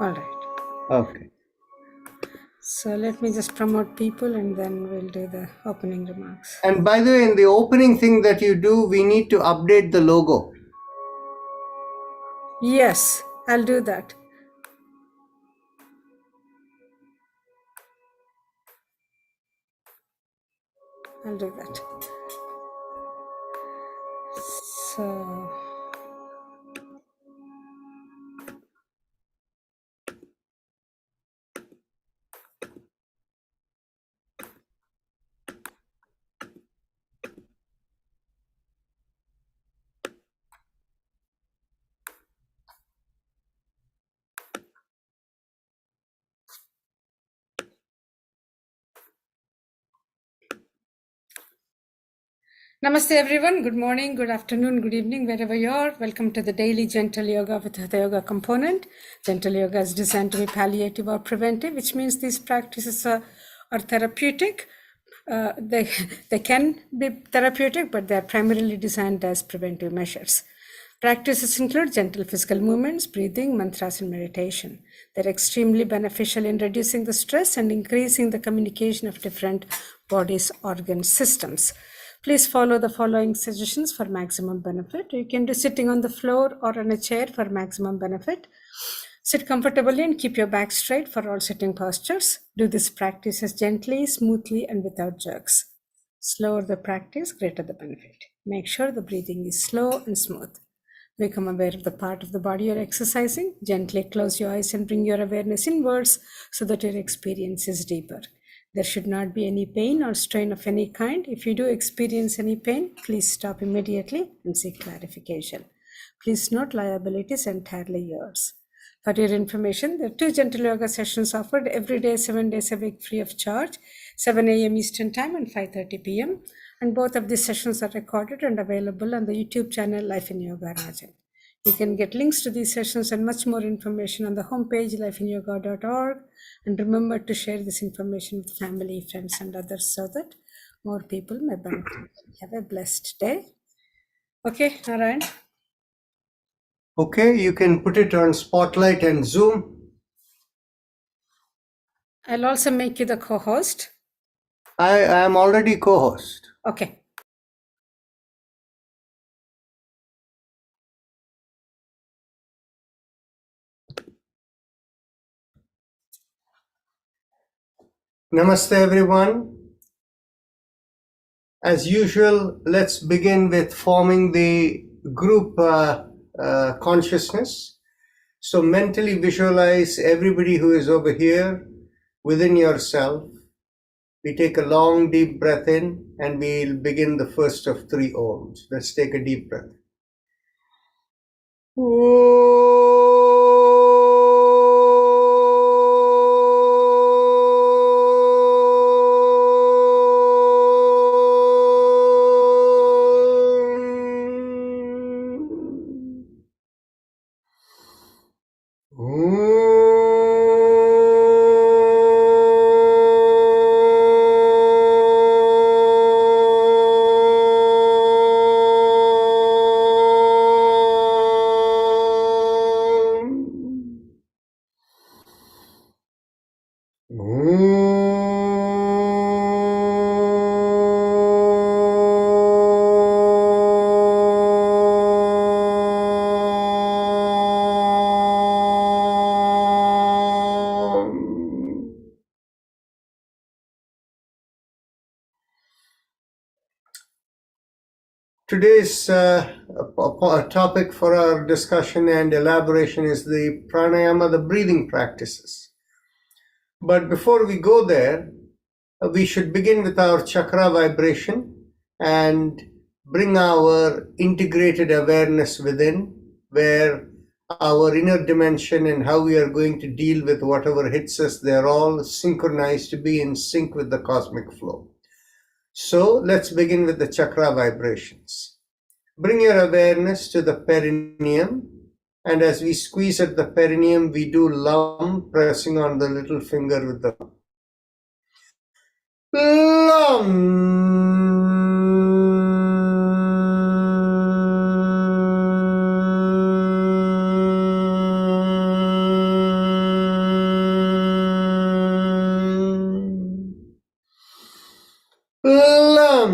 All right. Okay. So let me just promote people and then we'll do the opening remarks. And by the way, in the opening thing that you do, we need to update the logo. Yes, I'll do that. I'll do that. So, Namaste everyone. Good morning, good afternoon, good evening, wherever you are. Welcome to the daily gentle yoga with Hatha yoga component. Gentle yoga is designed to be palliative or preventive, which means these practices are therapeutic. They they can be therapeutic, but they are primarily designed as preventive measures. Practices include gentle physical movements, breathing, mantras, and meditation. They're extremely beneficial in reducing the stress and increasing the communication of different body's organ systems. Please follow the following suggestions for maximum benefit. You can do sitting on the floor or on a chair for maximum benefit. Sit comfortably and keep your back straight for all sitting postures. Do this practice as gently, smoothly, and without jerks. Slower the practice, greater the benefit. Make sure the breathing is slow and smooth. Become aware of the part of the body you're exercising. Gently close your eyes and bring your awareness inwards so that your experience is deeper. There should not be any pain or strain of any kind. If you do experience any pain, please stop immediately and seek clarification. Please note liability is entirely yours. For your information, there are 2 gentle yoga sessions offered every day, 7 days a week, free of charge, 7 a.m. Eastern Time and 5:30 p.m. And both of these sessions are recorded and available on the YouTube channel Life in Yoga Rajan. You can get links to these sessions and much more information on the homepage lifeinyoga.org. And remember to share this information with family, friends, and others so that more people may benefit. Have a blessed day. Okay, Narayan. Okay, you can put it on Spotlight and Zoom. I'll also make you the co-host. I am already co-host. Okay. Namaste, everyone. As usual, let's begin with forming the group consciousness. So mentally visualize everybody who is over here within yourself. We take a long, deep breath in and we'll begin the first of 3 Oms. Let's take a deep breath. Today's topic for our discussion and elaboration is the pranayama, the breathing practices. But before we go there, we should begin with our chakra vibration and bring our integrated awareness within, where our inner dimension and how we are going to deal with whatever hits us, they're all synchronized to be in sync with the cosmic flow. So let's begin with the chakra vibrations. Bring your awareness to the perineum, and as we squeeze at the perineum, we do lum, pressing on the little finger with the lum. Lam.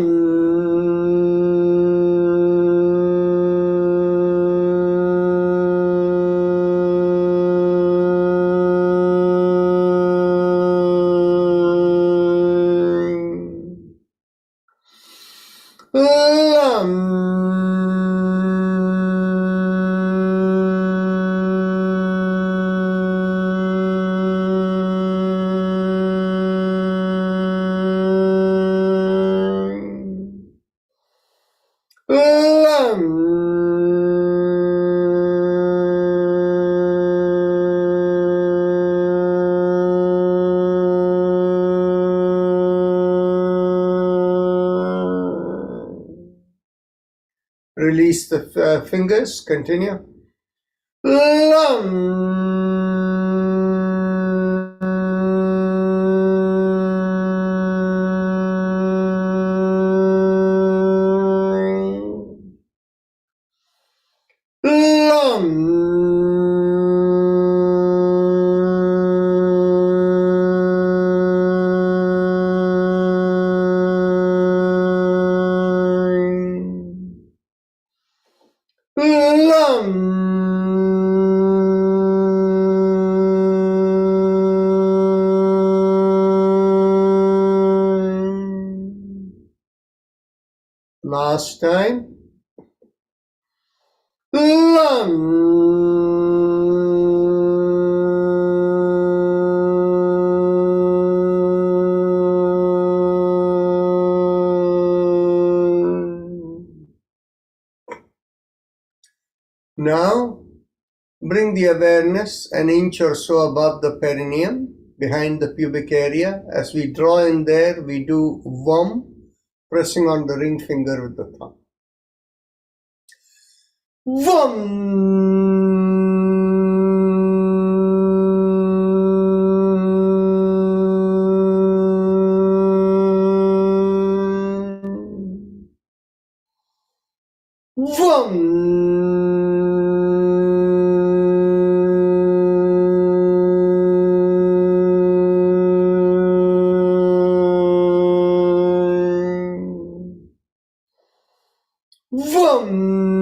Lam. Lam. Release the fingers. Continue. Lam. Lam. Lam. Last time. Lam. Now, bring the awareness an inch or so above the perineum, behind the pubic area. As we draw in there, we do Vam, pressing on the ring finger with the thumb. Vam. Vam. Vam.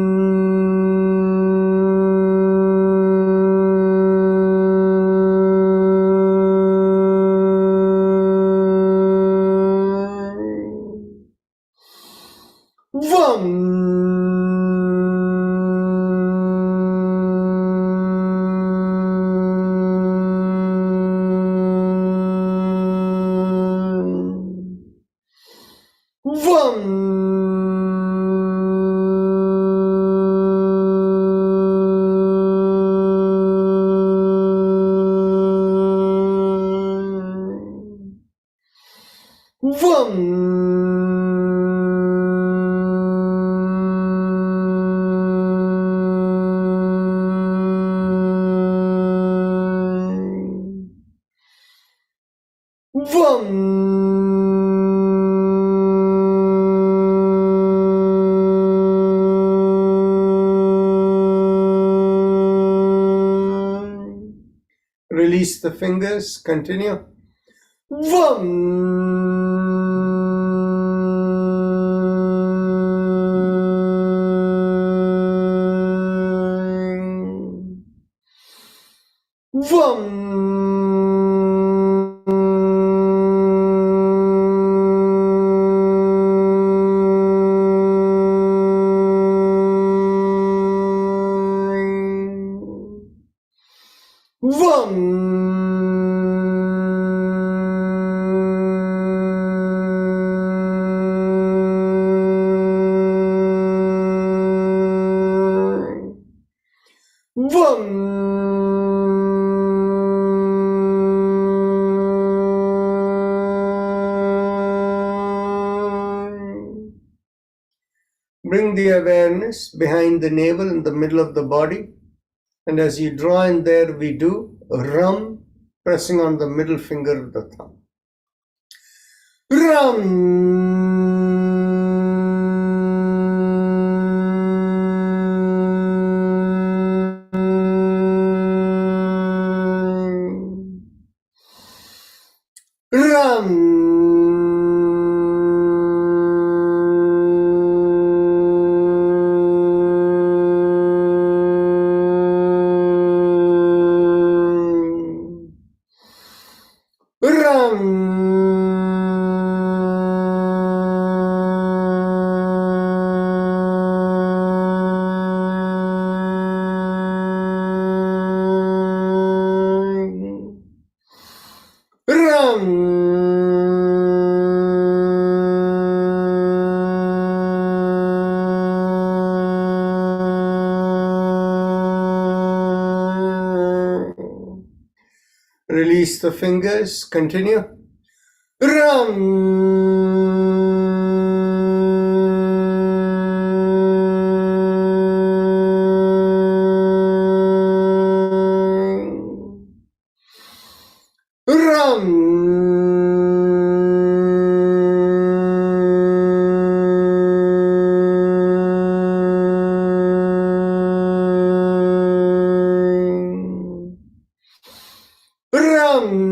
Release the fingers, continue. Bring the awareness behind the navel in the middle of the body. And as you draw in there, we do Ram, pressing on the middle finger of the thumb. Ram. Ram. Release the fingers. Continue. Ram. Ram. Ram.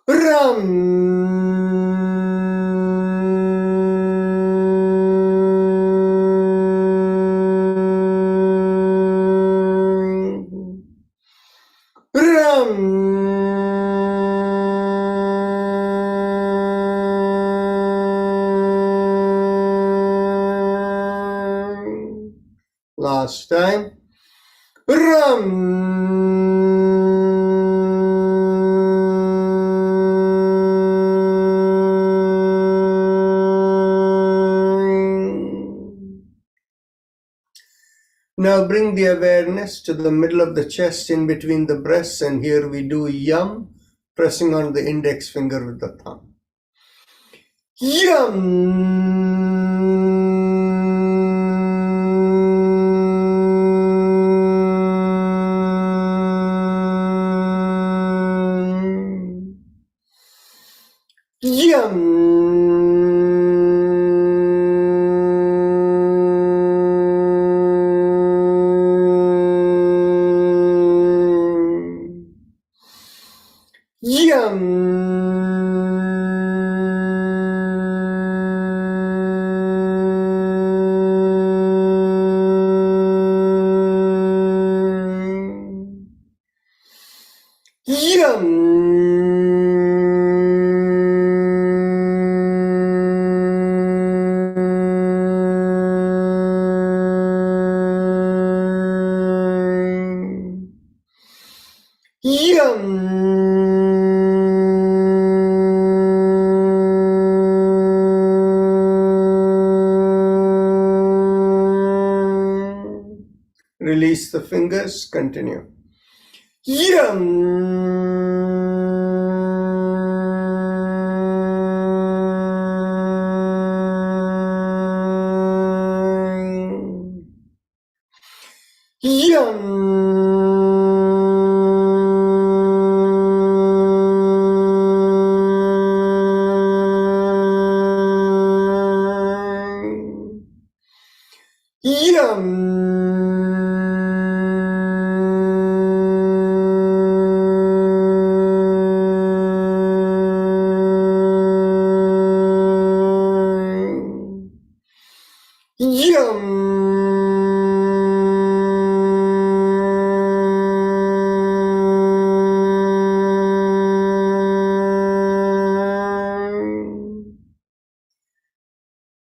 Ram. Ram. Last time. Now bring the awareness to the middle of the chest in between the breasts, and here we do yum, pressing on the index finger with the thumb. Yum. Release the fingers, continue.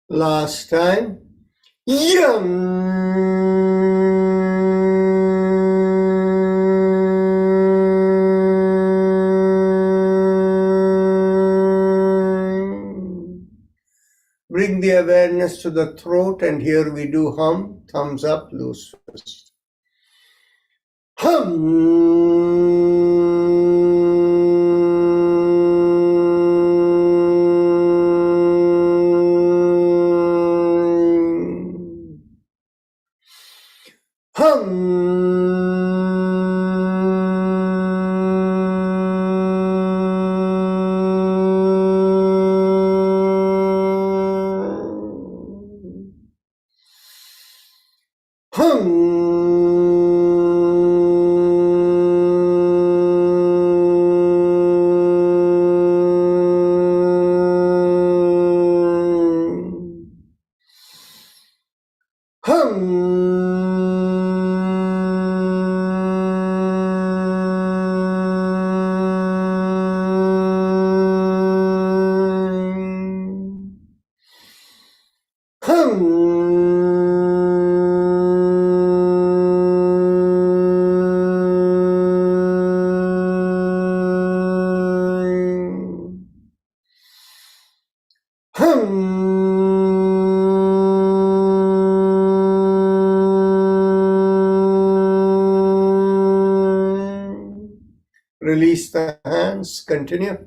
Last time. Bring the awareness to the throat, and here we do hum, thumbs up, loose fist. Release the hands. Continue.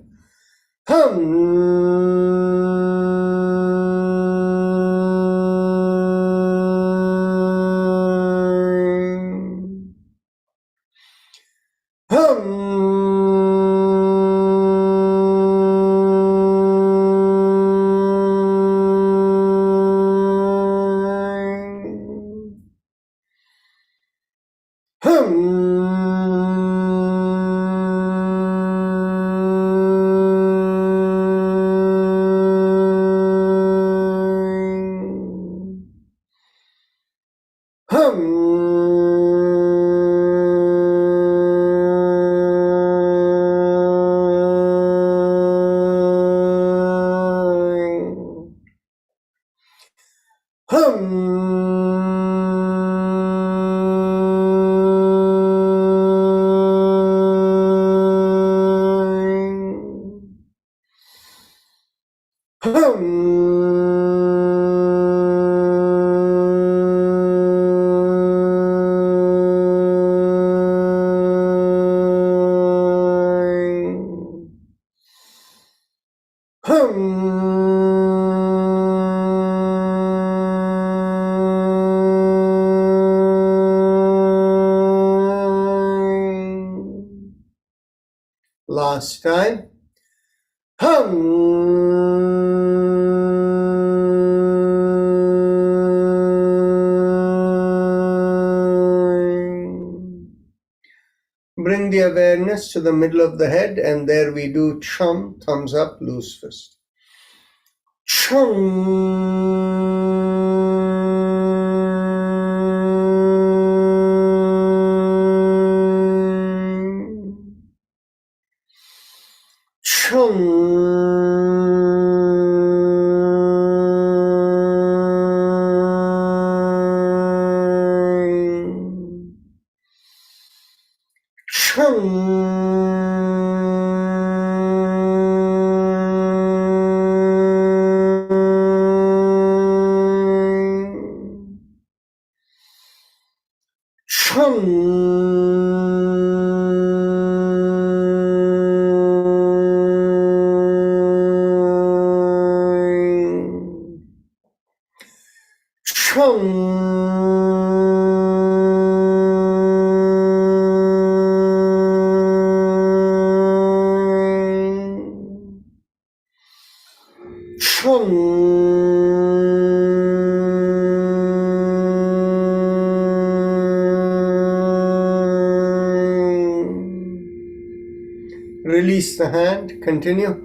Last time. Bring the awareness to the middle of the head, and there we do chum, thumbs up, loose fist. Release the hand. Continue.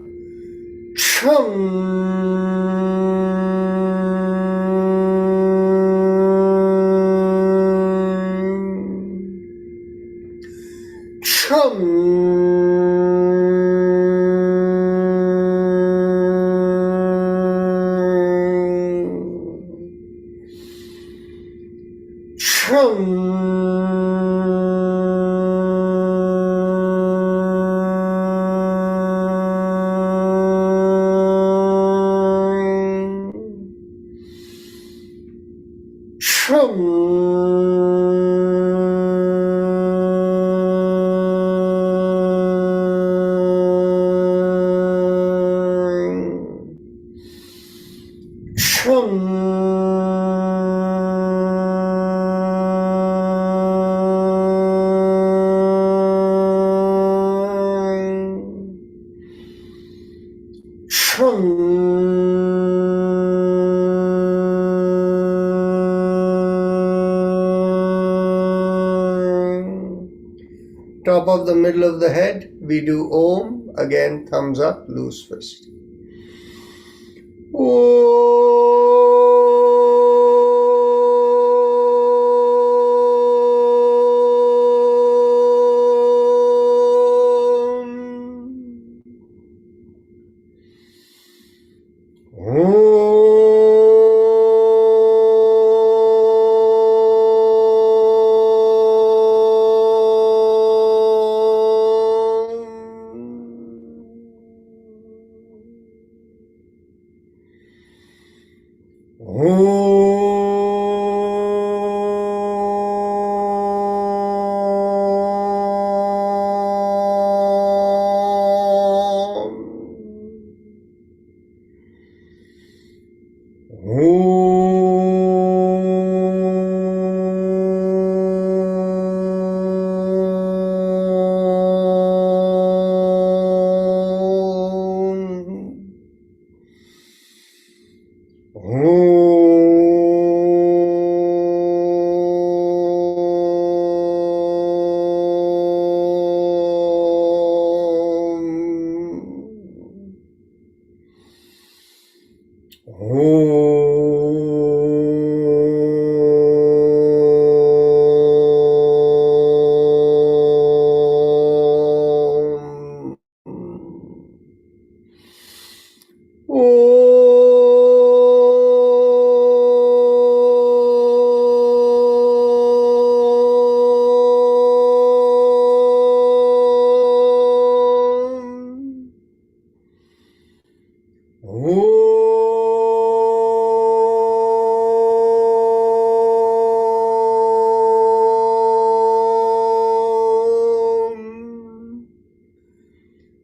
Top of the middle of the head, we do Om. Again, thumbs up, loose fist.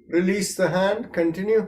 Release the hand, continue.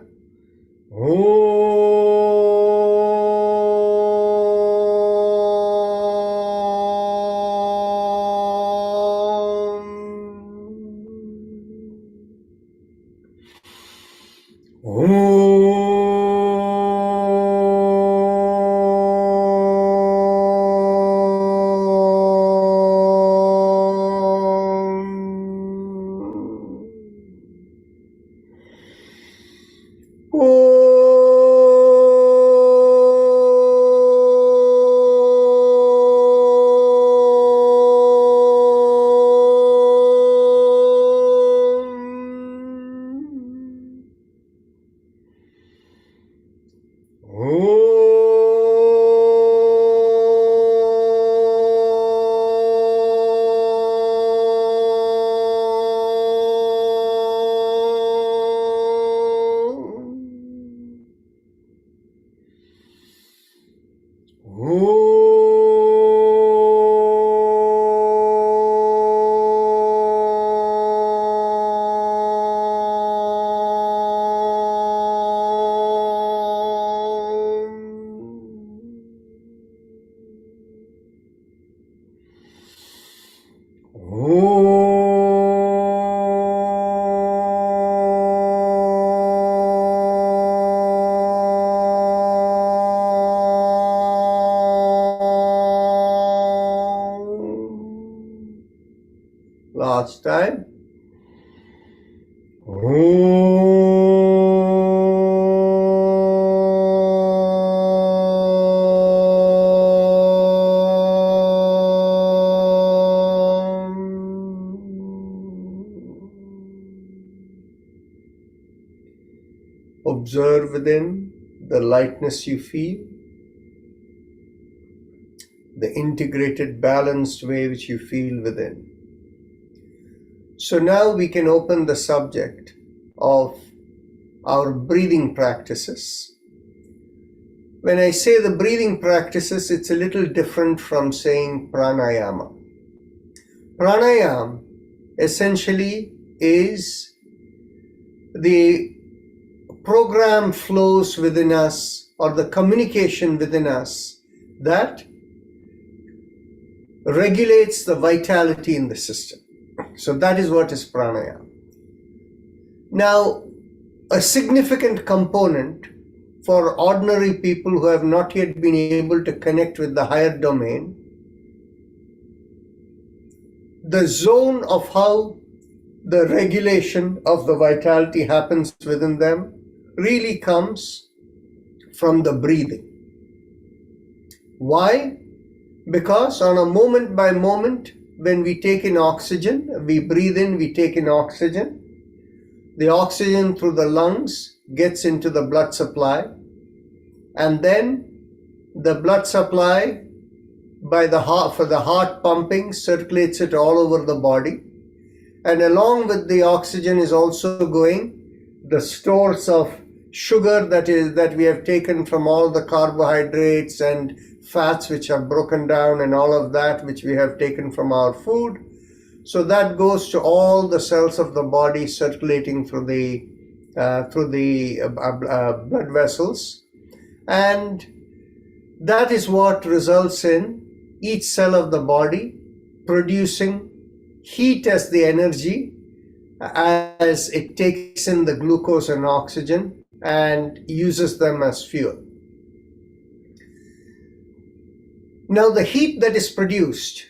Last time. Observe within the lightness you feel, the integrated, balanced way which you feel within. So now we can open the subject of our breathing practices. When I say the breathing practices, it's a little different from saying pranayama. Pranayama essentially is the program flows within us or the communication within us that regulates the vitality in the system. So that is what is pranayama. Now, a significant component for ordinary people who have not yet been able to connect with the higher domain, the zone of how the regulation of the vitality happens within them really comes from the breathing. Why? Because on a moment by moment, when we take in oxygen, we breathe in, we take in oxygen. The oxygen through the lungs gets into the blood supply, and then the blood supply by the heart, for the heart pumping, circulates it all over the body. And along with the oxygen is also going the stores of sugar that we have taken from all the carbohydrates and fats which are broken down, and all of that which we have taken from our food. So that goes to all the cells of the body, circulating through the blood vessels, and that is what results in each cell of the body producing heat as the energy as it takes in the glucose and oxygen and uses them as fuel. Now, the heat that is produced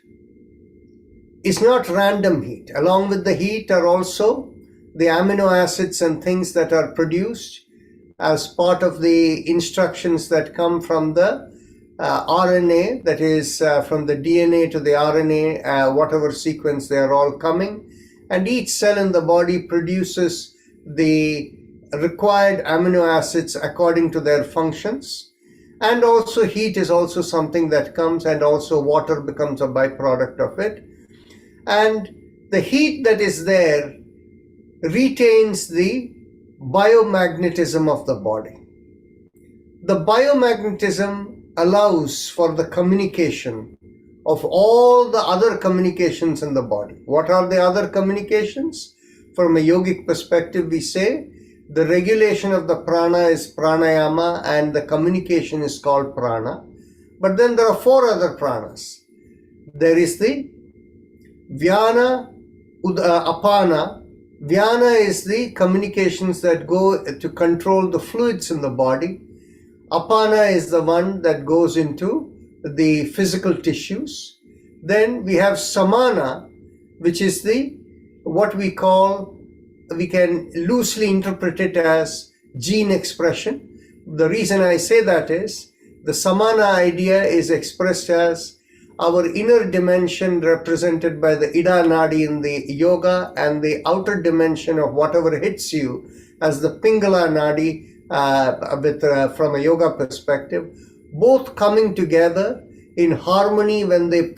is not random heat. Along with the heat are also the amino acids and things that are produced as part of the instructions that come from the RNA, that is from the DNA to the RNA, whatever sequence they are all coming. And each cell in the body produces the required amino acids according to their functions. And also heat is also something that comes, and also water becomes a byproduct of it. And the heat that is there retains the biomagnetism of the body. The biomagnetism allows for the communication of all the other communications in the body. What are the other communications? From a yogic perspective, we say the regulation of the prana is pranayama and the communication is called prana. But then there are four other pranas. There is the Vyana, Apana. Vyana is the communications that go to control the fluids in the body. Apana is the one that goes into the physical tissues. Then we have Samana, which is what we can loosely interpret it as gene expression. The reason I say that is the Samana idea is expressed as our inner dimension represented by the Ida Nadi in the yoga, and the outer dimension of whatever hits you as the Pingala Nadi from a yoga perspective, both coming together in harmony when they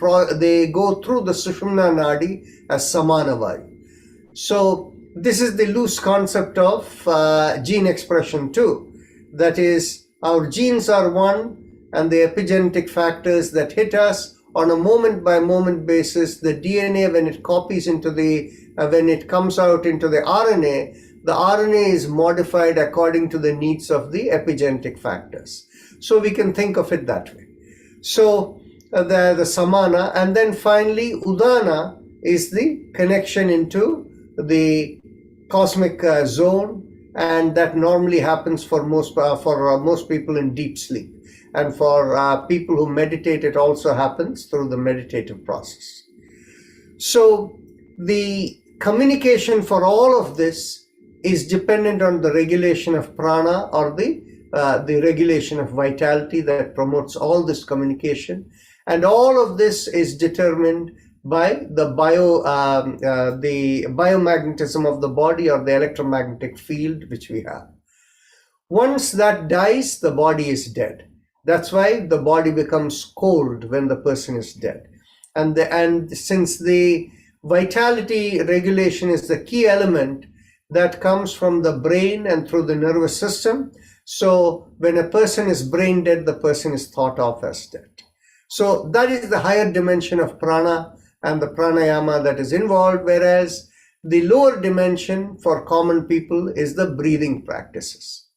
go through the Sushumna Nadi as Samanavayu. So this is the loose concept of gene expression too. That is, our genes are one, and the epigenetic factors that hit us on a moment by moment basis, the DNA, when it copies into when it comes out into the RNA is modified according to the needs of the epigenetic factors. So we can think of it that way. So the Samana, and then finally Udana is the connection into the cosmic zone, and that normally happens for most people in deep sleep. And for people who meditate, it also happens through the meditative process. So the communication for all of this is dependent on the regulation of prana, or the regulation of vitality that promotes all this communication. And all of this is determined by the biomagnetism of the body, or the electromagnetic field which we have. Once that dies, the body is dead. That's why the body becomes cold when the person is dead. And since the vitality regulation is the key element that comes from the brain and through the nervous system, so when a person is brain dead, the person is thought of as dead. So that is the higher dimension of prana and the pranayama that is involved, whereas the lower dimension for common people is the breathing practices.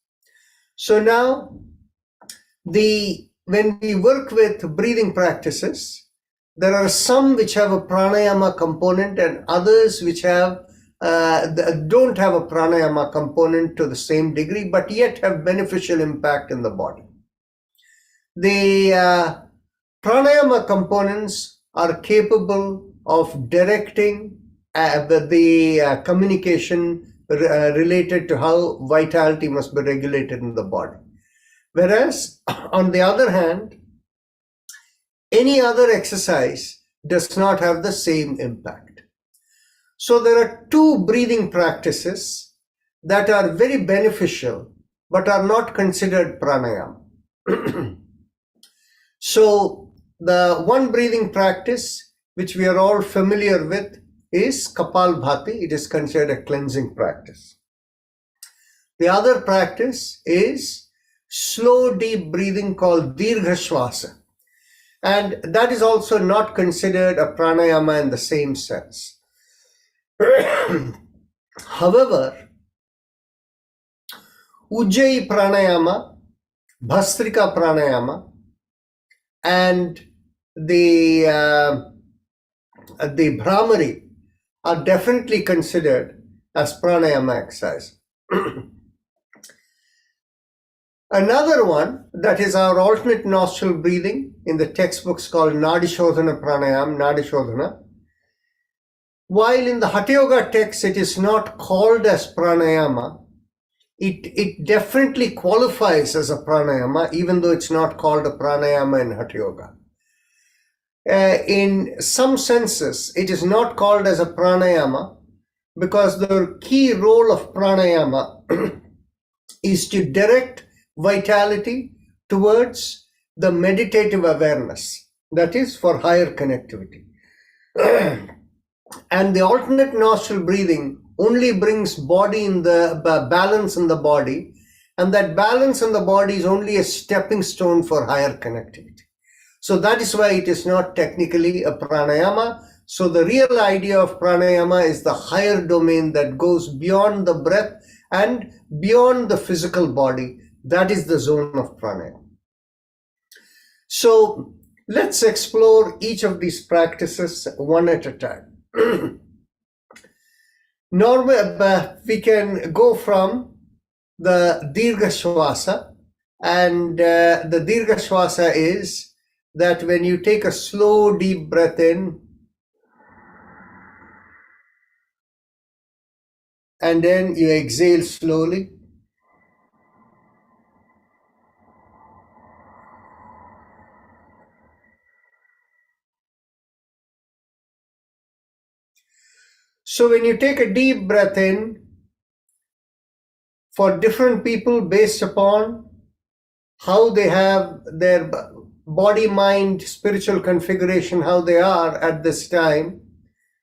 So now, when we work with breathing practices, there are some which have a pranayama component, and others which don't have a pranayama component to the same degree, but yet have beneficial impact in the body. The pranayama components are capable of directing the communication related to how vitality must be regulated in the body. Whereas, on the other hand, any other exercise does not have the same impact. So there are two breathing practices that are very beneficial but are not considered pranayama. So the one breathing practice which we are all familiar with is Kapalbhati. It is considered a cleansing practice. The other practice is slow deep breathing called Dirgha Shwasa. And that is also not considered a pranayama in the same sense. However, Ujjayi pranayama, Bhastrika pranayama, and the Brahmari are definitely considered as pranayama exercise. Another one that is our alternate nostril breathing in the textbooks called Nadishodhana pranayam, Nadishodhana. While in the Hatha Yoga text it is not called as pranayama, it definitely qualifies as a pranayama, even though it's not called a pranayama in Hatha Yoga. In some senses, it is not called as a pranayama because the key role of pranayama is to direct vitality towards the meditative awareness, that is for higher connectivity. And the alternate nostril breathing only brings body in the balance in the body, and that balance in the body is only a stepping stone for higher connectivity. So that is why it is not technically a pranayama. So the real idea of pranayama is the higher domain that goes beyond the breath and beyond the physical body. That is the zone of pranayama. So let's explore each of these practices one at a time. Normally, we can go from the Dirgha Shwasa, and the Dirgha Shwasa is that when you take a slow deep breath in and then you exhale slowly. So when you take a deep breath in, for different people based upon how they have their body, mind, spiritual configuration, how they are at this time,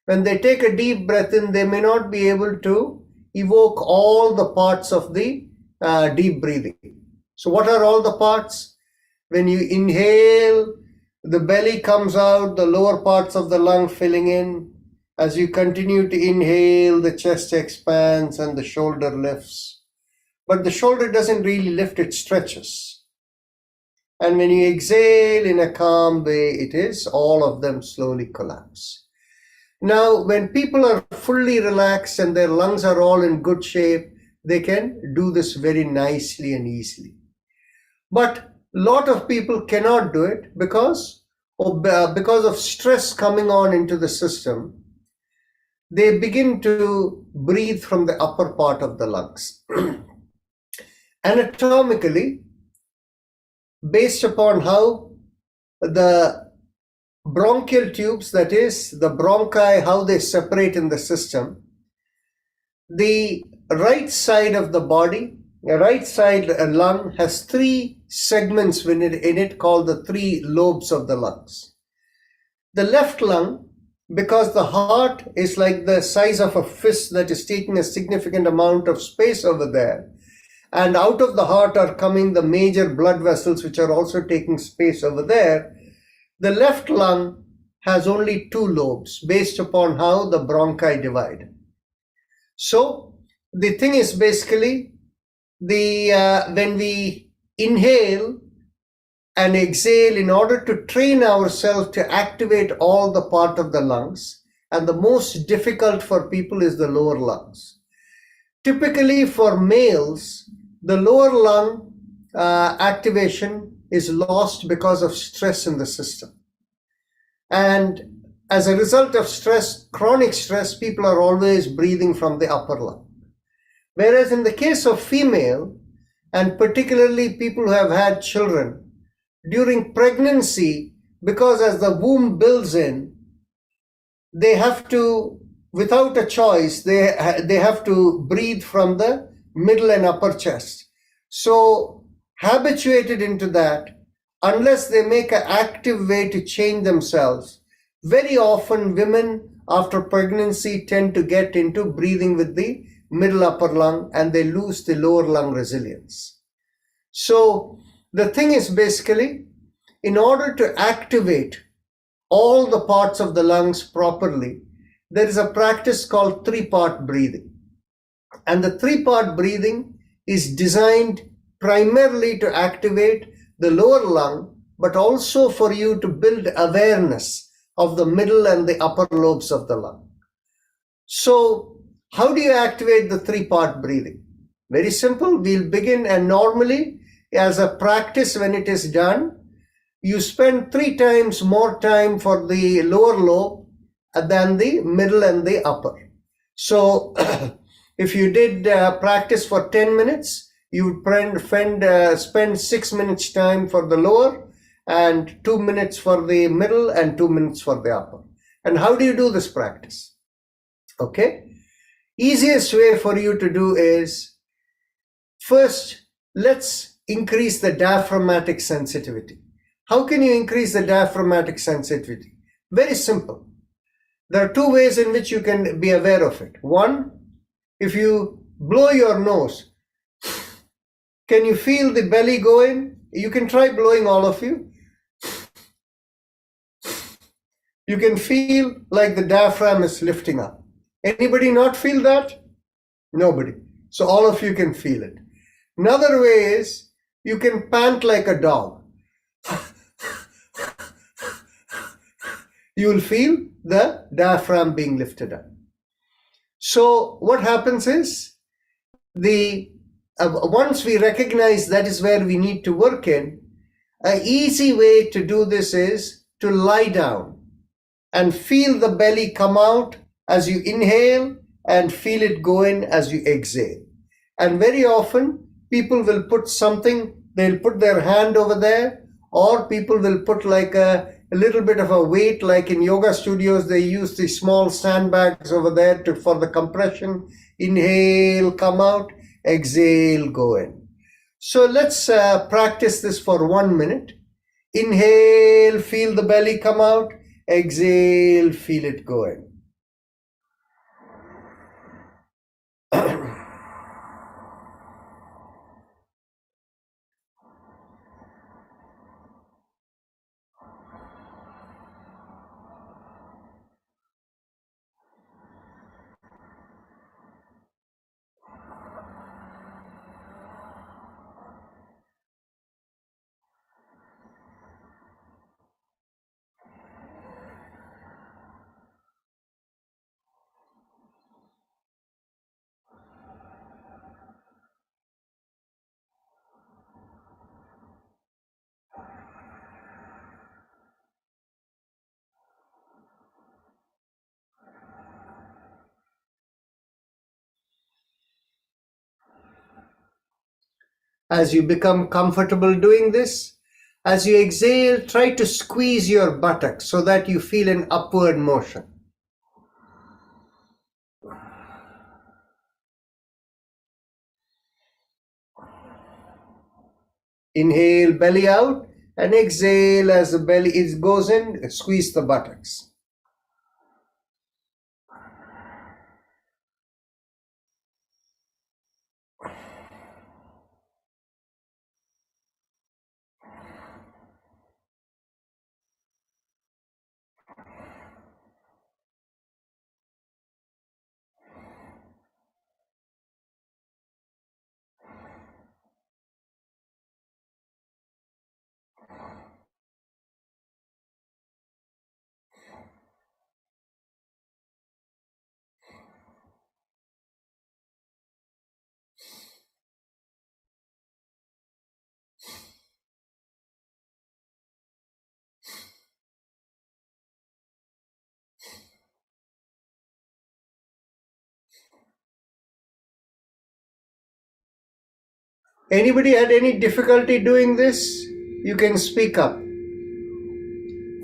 when they take a deep breath in, they may not be able to evoke all the parts of the deep breathing. So what are all the parts? When you inhale, the belly comes out, the lower parts of the lung filling in. As you continue to inhale, the chest expands and the shoulder lifts. But the shoulder doesn't really lift, it stretches. And when you exhale in a calm way, it is all of them slowly collapse. Now, when people are fully relaxed and their lungs are all in good shape, they can do this very nicely and easily. But a lot of people cannot do it because of stress coming on into the system. They begin to breathe from the upper part of the lungs. Anatomically, based upon how the bronchial tubes, that is the bronchi, how they separate in the system, the right side of the body, the right side lung has three segments in it called the three lobes of the lungs. The left lung, because the heart is like the size of a fist that is taking a significant amount of space over there, and out of the heart are coming the major blood vessels which are also taking space over there, the left lung has only two lobes based upon how the bronchi divide. So the thing is basically when we inhale and exhale, in order to train ourselves to activate all the part of the lungs, and the most difficult for people is the lower lungs. Typically for males, the lower lung activation is lost because of stress in the system. And as a result of stress, chronic stress, people are always breathing from the upper lung. Whereas in the case of female, and particularly people who have had children, during pregnancy, because as the womb builds in, they have to, without a choice, they have to breathe from the middle and upper chest. So habituated into that, unless they make an active way to change themselves, very often women after pregnancy tend to get into breathing with the middle upper lung, and they lose the lower lung resilience. So the thing is, basically, in order to activate all the parts of the lungs properly, there is a practice called three-part breathing. And the three-part breathing is designed primarily to activate the lower lung, but also for you to build awareness of the middle and the upper lobes of the lung. So how do you activate the three-part breathing? Very simple. We'll begin, and normally as a practice, when it is done, you spend 3 times more time for the lower lobe than the middle and the upper. So if you did practice for 10 minutes, you would spend 6 minutes time for the lower, and 2 minutes for the middle, and 2 minutes for the upper. And how do you do this practice? Okay. Easiest way for you to do is, first, let's increase the diaphragmatic sensitivity. How can you increase the diaphragmatic sensitivity? Very simple. There are 2 ways in which you can be aware of it. One, if you blow your nose, can you feel the belly go in? You can try blowing, all of you. You can feel like the diaphragm is lifting up. Anybody not feel that? Nobody. So all of you can feel it. Another way is you can pant like a dog. You will feel the diaphragm being lifted up. So what happens is, once we recognize that is where we need to work in, an easy way to do this is to lie down and feel the belly come out as you inhale and feel it go in as you exhale. And very often people will put something, they'll put their hand over there, or people will put like a little bit of a weight, like in yoga studios, they use the small sandbags over there for the compression. Inhale, come out, exhale, go in. So let's practice this for 1 minute. Inhale, feel the belly come out. Exhale, feel it go in. As you become comfortable doing this, as you exhale, try to squeeze your buttocks so that you feel an upward motion. Inhale, belly out, and exhale as the belly goes in, squeeze the buttocks. Anybody had any difficulty doing this? You can speak up.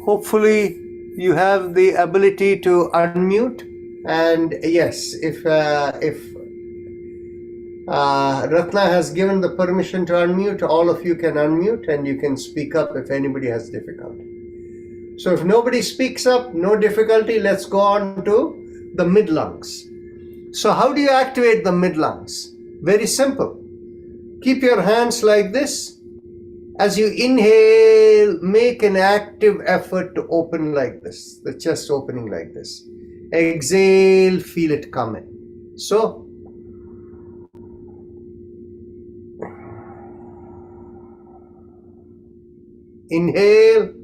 Hopefully you have the ability to unmute. And yes, if Ratna has given the permission to unmute, all of you can unmute and you can speak up if anybody has difficulty. So if nobody speaks up, no difficulty, let's go on to the mid lungs. So how do you activate the mid lungs? Very simple. Keep your hands like this. As you inhale, make an active effort to open like this, the chest opening like this. Exhale, feel it coming. So, inhale.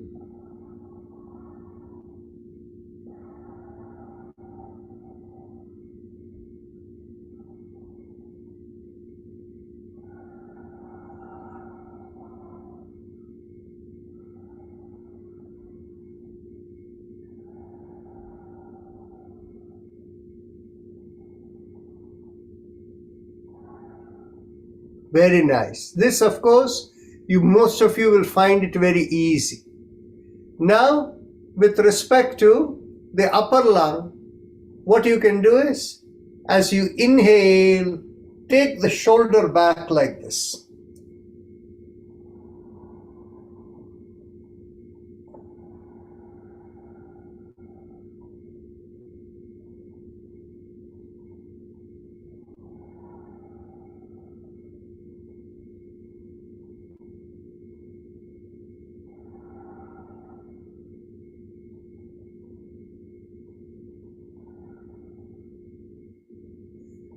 Very nice. This, of course, most of you will find it very easy. Now, with respect to the upper lung, what you can do is, as you inhale, take the shoulder back like this.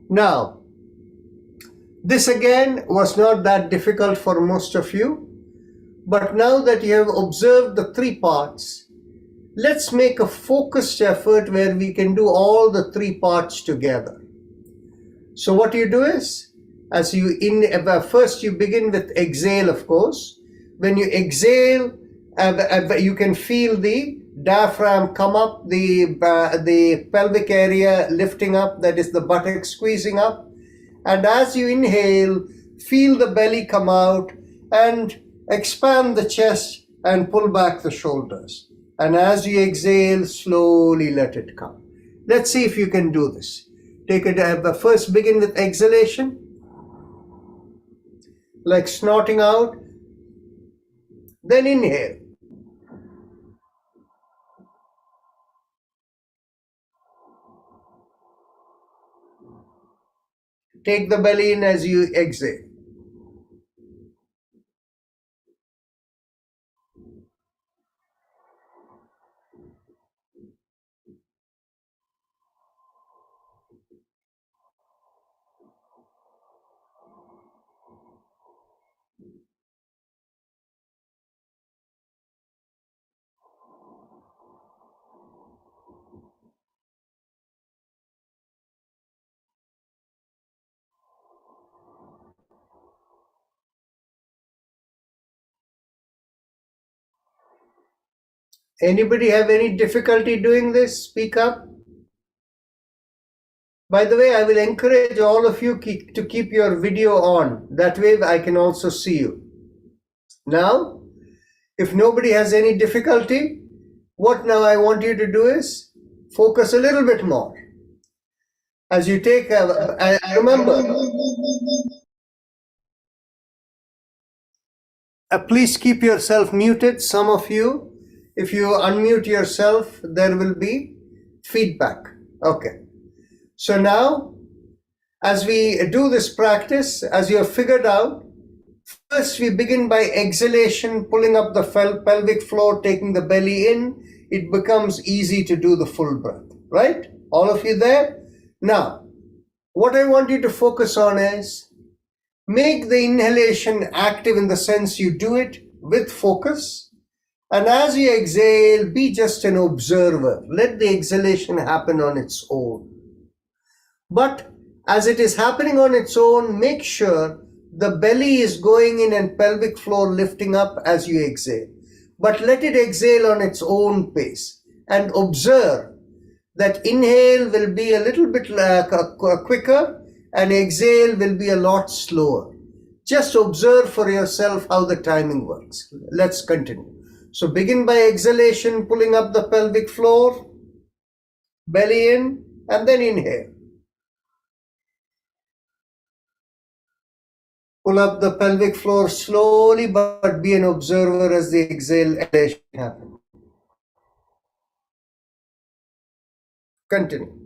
Now, this again was not that difficult for most of you, but now that you have observed the three parts, let's make a focused effort where we can do all the three parts together. So what you do is, as you first you begin with exhale, of course. When you exhale, you can feel the diaphragm come up, the pelvic area lifting up, that is the buttock squeezing up. And as you inhale, feel the belly come out and expand the chest and pull back the shoulders. And as you exhale, slowly let it come. Let's see if you can do this. Take a first begin with exhalation, like snorting out, then inhale. Take the belly in as you exhale. Anybody have any difficulty doing this? Speak up. By the way, I will encourage all of you to keep your video on. That way I can also see you. Now, if nobody has any difficulty, what now I want you to do is focus a little bit more. As you take, remember, please keep yourself muted. Some of you, if you unmute yourself, there will be feedback. Okay. So now, as we do this practice, as you have figured out, first we begin by exhalation, pulling up the pelvic floor, taking the belly in. It becomes easy to do the full breath, right? All of you there? Now, what I want you to focus on is, make the inhalation active in the sense you do it with focus. And as you exhale, be just an observer. Let the exhalation happen on its own. But as it is happening on its own, make sure the belly is going in and pelvic floor lifting up as you exhale. But let it exhale on its own pace. And observe that inhale will be a little bit quicker and exhale will be a lot slower. Just observe for yourself how the timing works. Let's continue. So begin by exhalation, pulling up the pelvic floor, belly in, and then inhale. Pull up the pelvic floor slowly, but be an observer as the exhalation happens. Continue.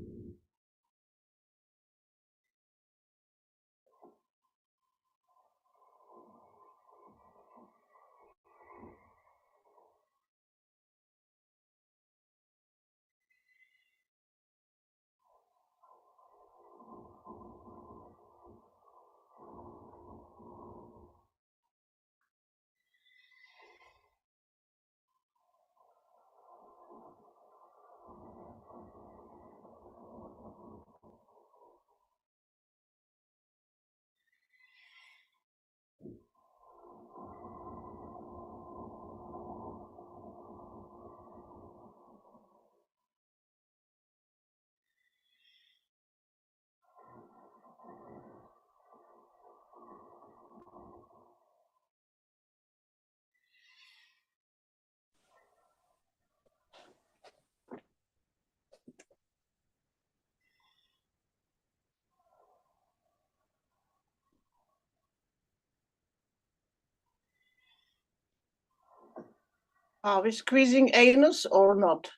Are we squeezing anus or not?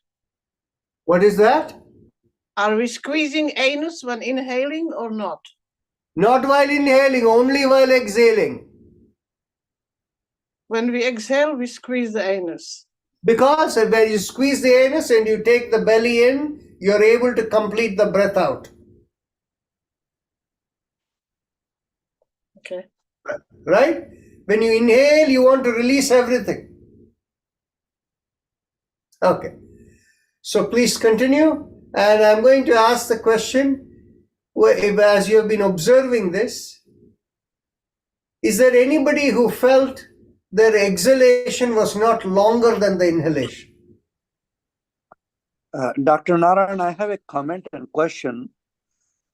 What is that? Are we squeezing anus when inhaling or not? Not while inhaling, only while exhaling. When we exhale, we squeeze the anus. Because when you squeeze the anus and you take the belly in, you're able to complete the breath out. Okay. Right? When you inhale, you want to release everything. Okay. So please continue. And I'm going to ask the question, as you have been observing this, is there anybody who felt their exhalation was not longer than the inhalation? Dr. Narayan, I have a comment and question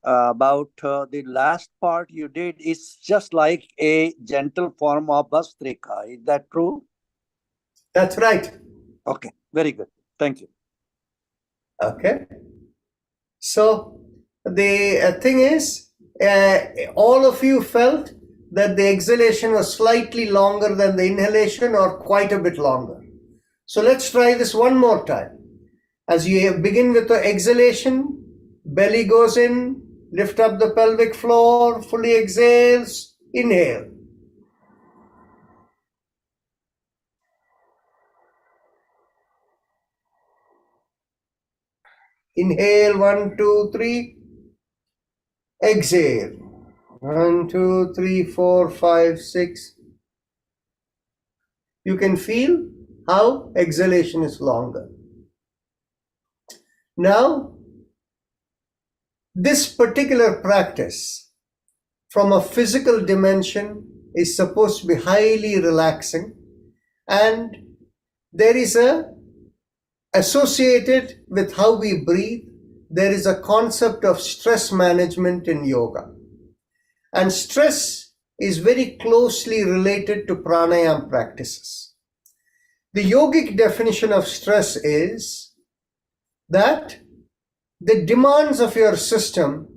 about the last part you did. It's just like a gentle form of Bastrika. Is that true? That's right. Okay, very good. Thank you. Okay. So the thing is, all of you felt that the exhalation was slightly longer than the inhalation or quite a bit longer. So let's try this one more time. As you begin with the exhalation, belly goes in, lift up the pelvic floor, fully exhales, inhale. Inhale, 1, 2, 3. Exhale. 1, 2, 3, 4, 5, 6. You can feel how exhalation is longer. Now, this particular practice from a physical dimension is supposed to be highly relaxing, and there is associated with how we breathe, there is a concept of stress management in yoga. And stress is very closely related to pranayama practices. The yogic definition of stress is that the demands of your system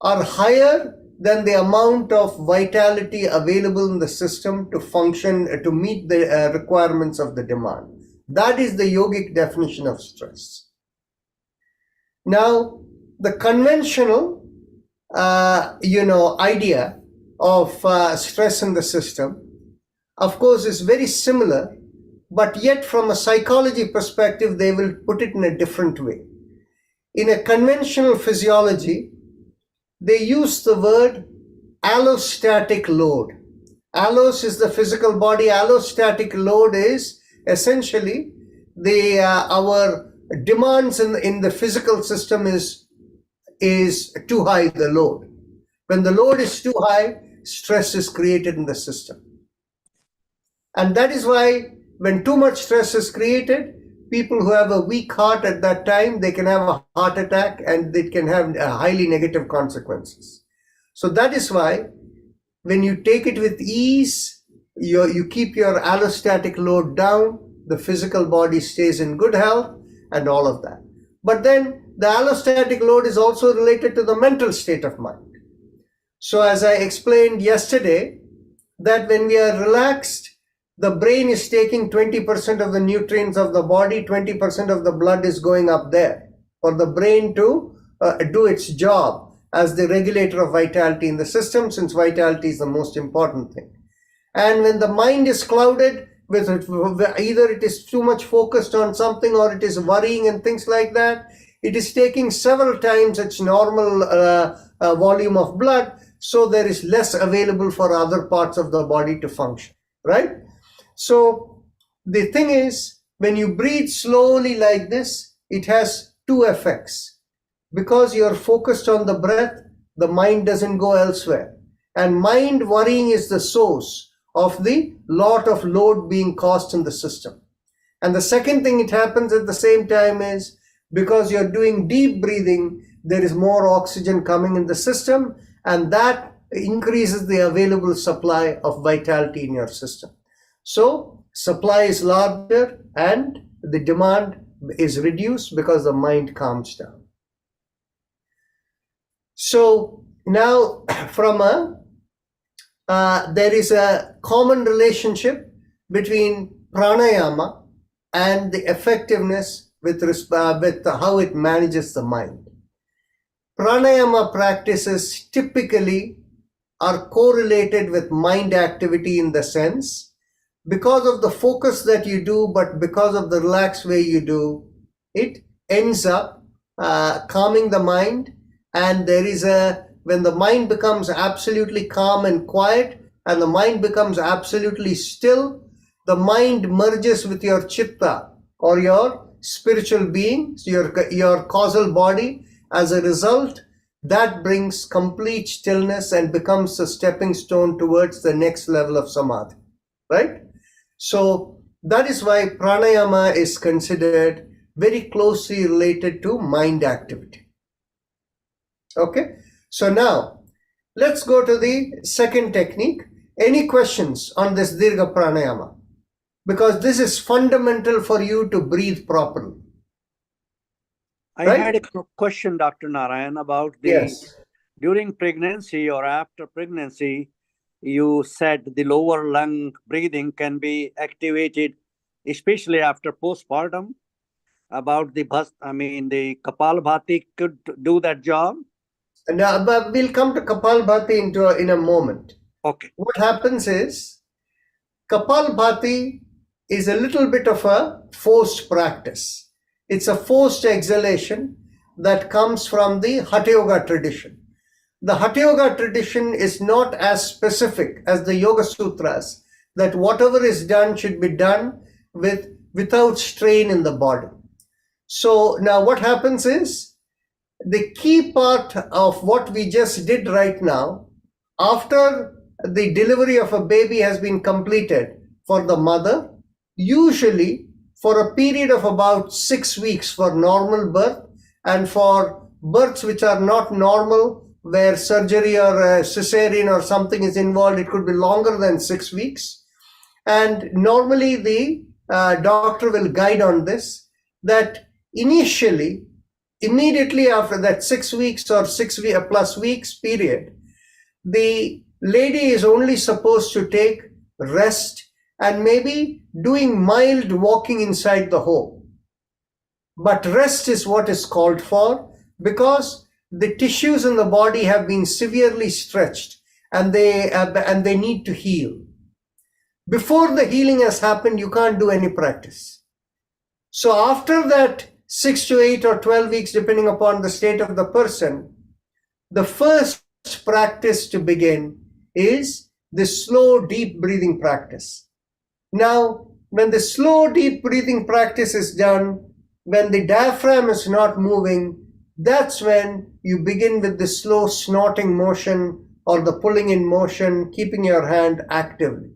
are higher than the amount of vitality available in the system to function, to meet the requirements of the demand. That is the yogic definition of stress. Now, the conventional, idea of stress in the system, of course, is very similar, but yet from a psychology perspective, they will put it in a different way. In a conventional physiology, they use the word allostatic load. Allos is the physical body. Allostatic load is essentially our demands in the physical system is too high, the load. When the load is too high, stress is created in the system. And that is why when too much stress is created, people who have a weak heart at that time, they can have a heart attack and it can have highly negative consequences. So that is why when you take it with ease, you keep your allostatic load down, the physical body stays in good health and all of that. But then the allostatic load is also related to the mental state of mind. So as I explained yesterday, that when we are relaxed, the brain is taking 20% of the nutrients of the body, 20% of the blood is going up there for the brain to do its job as the regulator of vitality in the system, since vitality is the most important thing. And when the mind is clouded, with either it is too much focused on something or it is worrying and things like that, it is taking several times its normal volume of blood, so there is less available for other parts of the body to function, right? So the thing is, when you breathe slowly like this, it has two effects. Because you're focused on the breath, the mind doesn't go elsewhere. And mind worrying is the source of the lot of load being caused in the system. And the second thing it happens at the same time is, because you're doing deep breathing, there is more oxygen coming in the system, and that increases the available supply of vitality in your system. So supply is larger and the demand is reduced because the mind calms down. So now there is a common relationship between pranayama and the effectiveness with how it manages the mind. Pranayama practices typically are correlated with mind activity in the sense, because of the focus that you do, but because of the relaxed way you do, it ends up calming the mind. And there is when the mind becomes absolutely calm and quiet, and the mind becomes absolutely still, the mind merges with your chitta, or your spiritual being, your causal body. As a result, that brings complete stillness and becomes a stepping stone towards the next level of samadhi, right? So that is why pranayama is considered very closely related to mind activity. Okay, so now let's go to the second technique. Any questions on this dirgha pranayama? Because this is fundamental for you to breathe properly. I Right? had a question, Dr. Narayan, about Yes. during pregnancy or after pregnancy, you said the lower lung breathing can be activated, especially after postpartum. About the the Kapalbhati could do that job. Now, but we'll come to Kapalbhati in a moment. Okay. What happens is, Kapalbhati is a little bit of a forced practice. It's a forced exhalation that comes from the Hatha Yoga tradition. The Hatha Yoga tradition is not as specific as the Yoga Sutras, that whatever is done should be done without strain in the body. So now what happens is, the key part of what we just did right now, after the delivery of a baby has been completed for the mother, usually for a period of about 6 weeks for normal birth, and for births which are not normal, where surgery or cesarean or something is involved, it could be longer than 6 weeks. And normally the doctor will guide on this, that initially, immediately after that 6 weeks or 6 plus weeks period, the lady is only supposed to take rest and maybe doing mild walking inside the home. But rest is what is called for, because the tissues in the body have been severely stretched and they need to heal. Before the healing has happened, you can't do any practice. So after that 6 to 8 or 12 weeks, depending upon the state of the person, the first practice to begin is the slow, deep breathing practice. Now, when the slow, deep breathing practice is done, when the diaphragm is not moving, that's when you begin with the slow snorting motion or the pulling in motion, keeping your hand actively.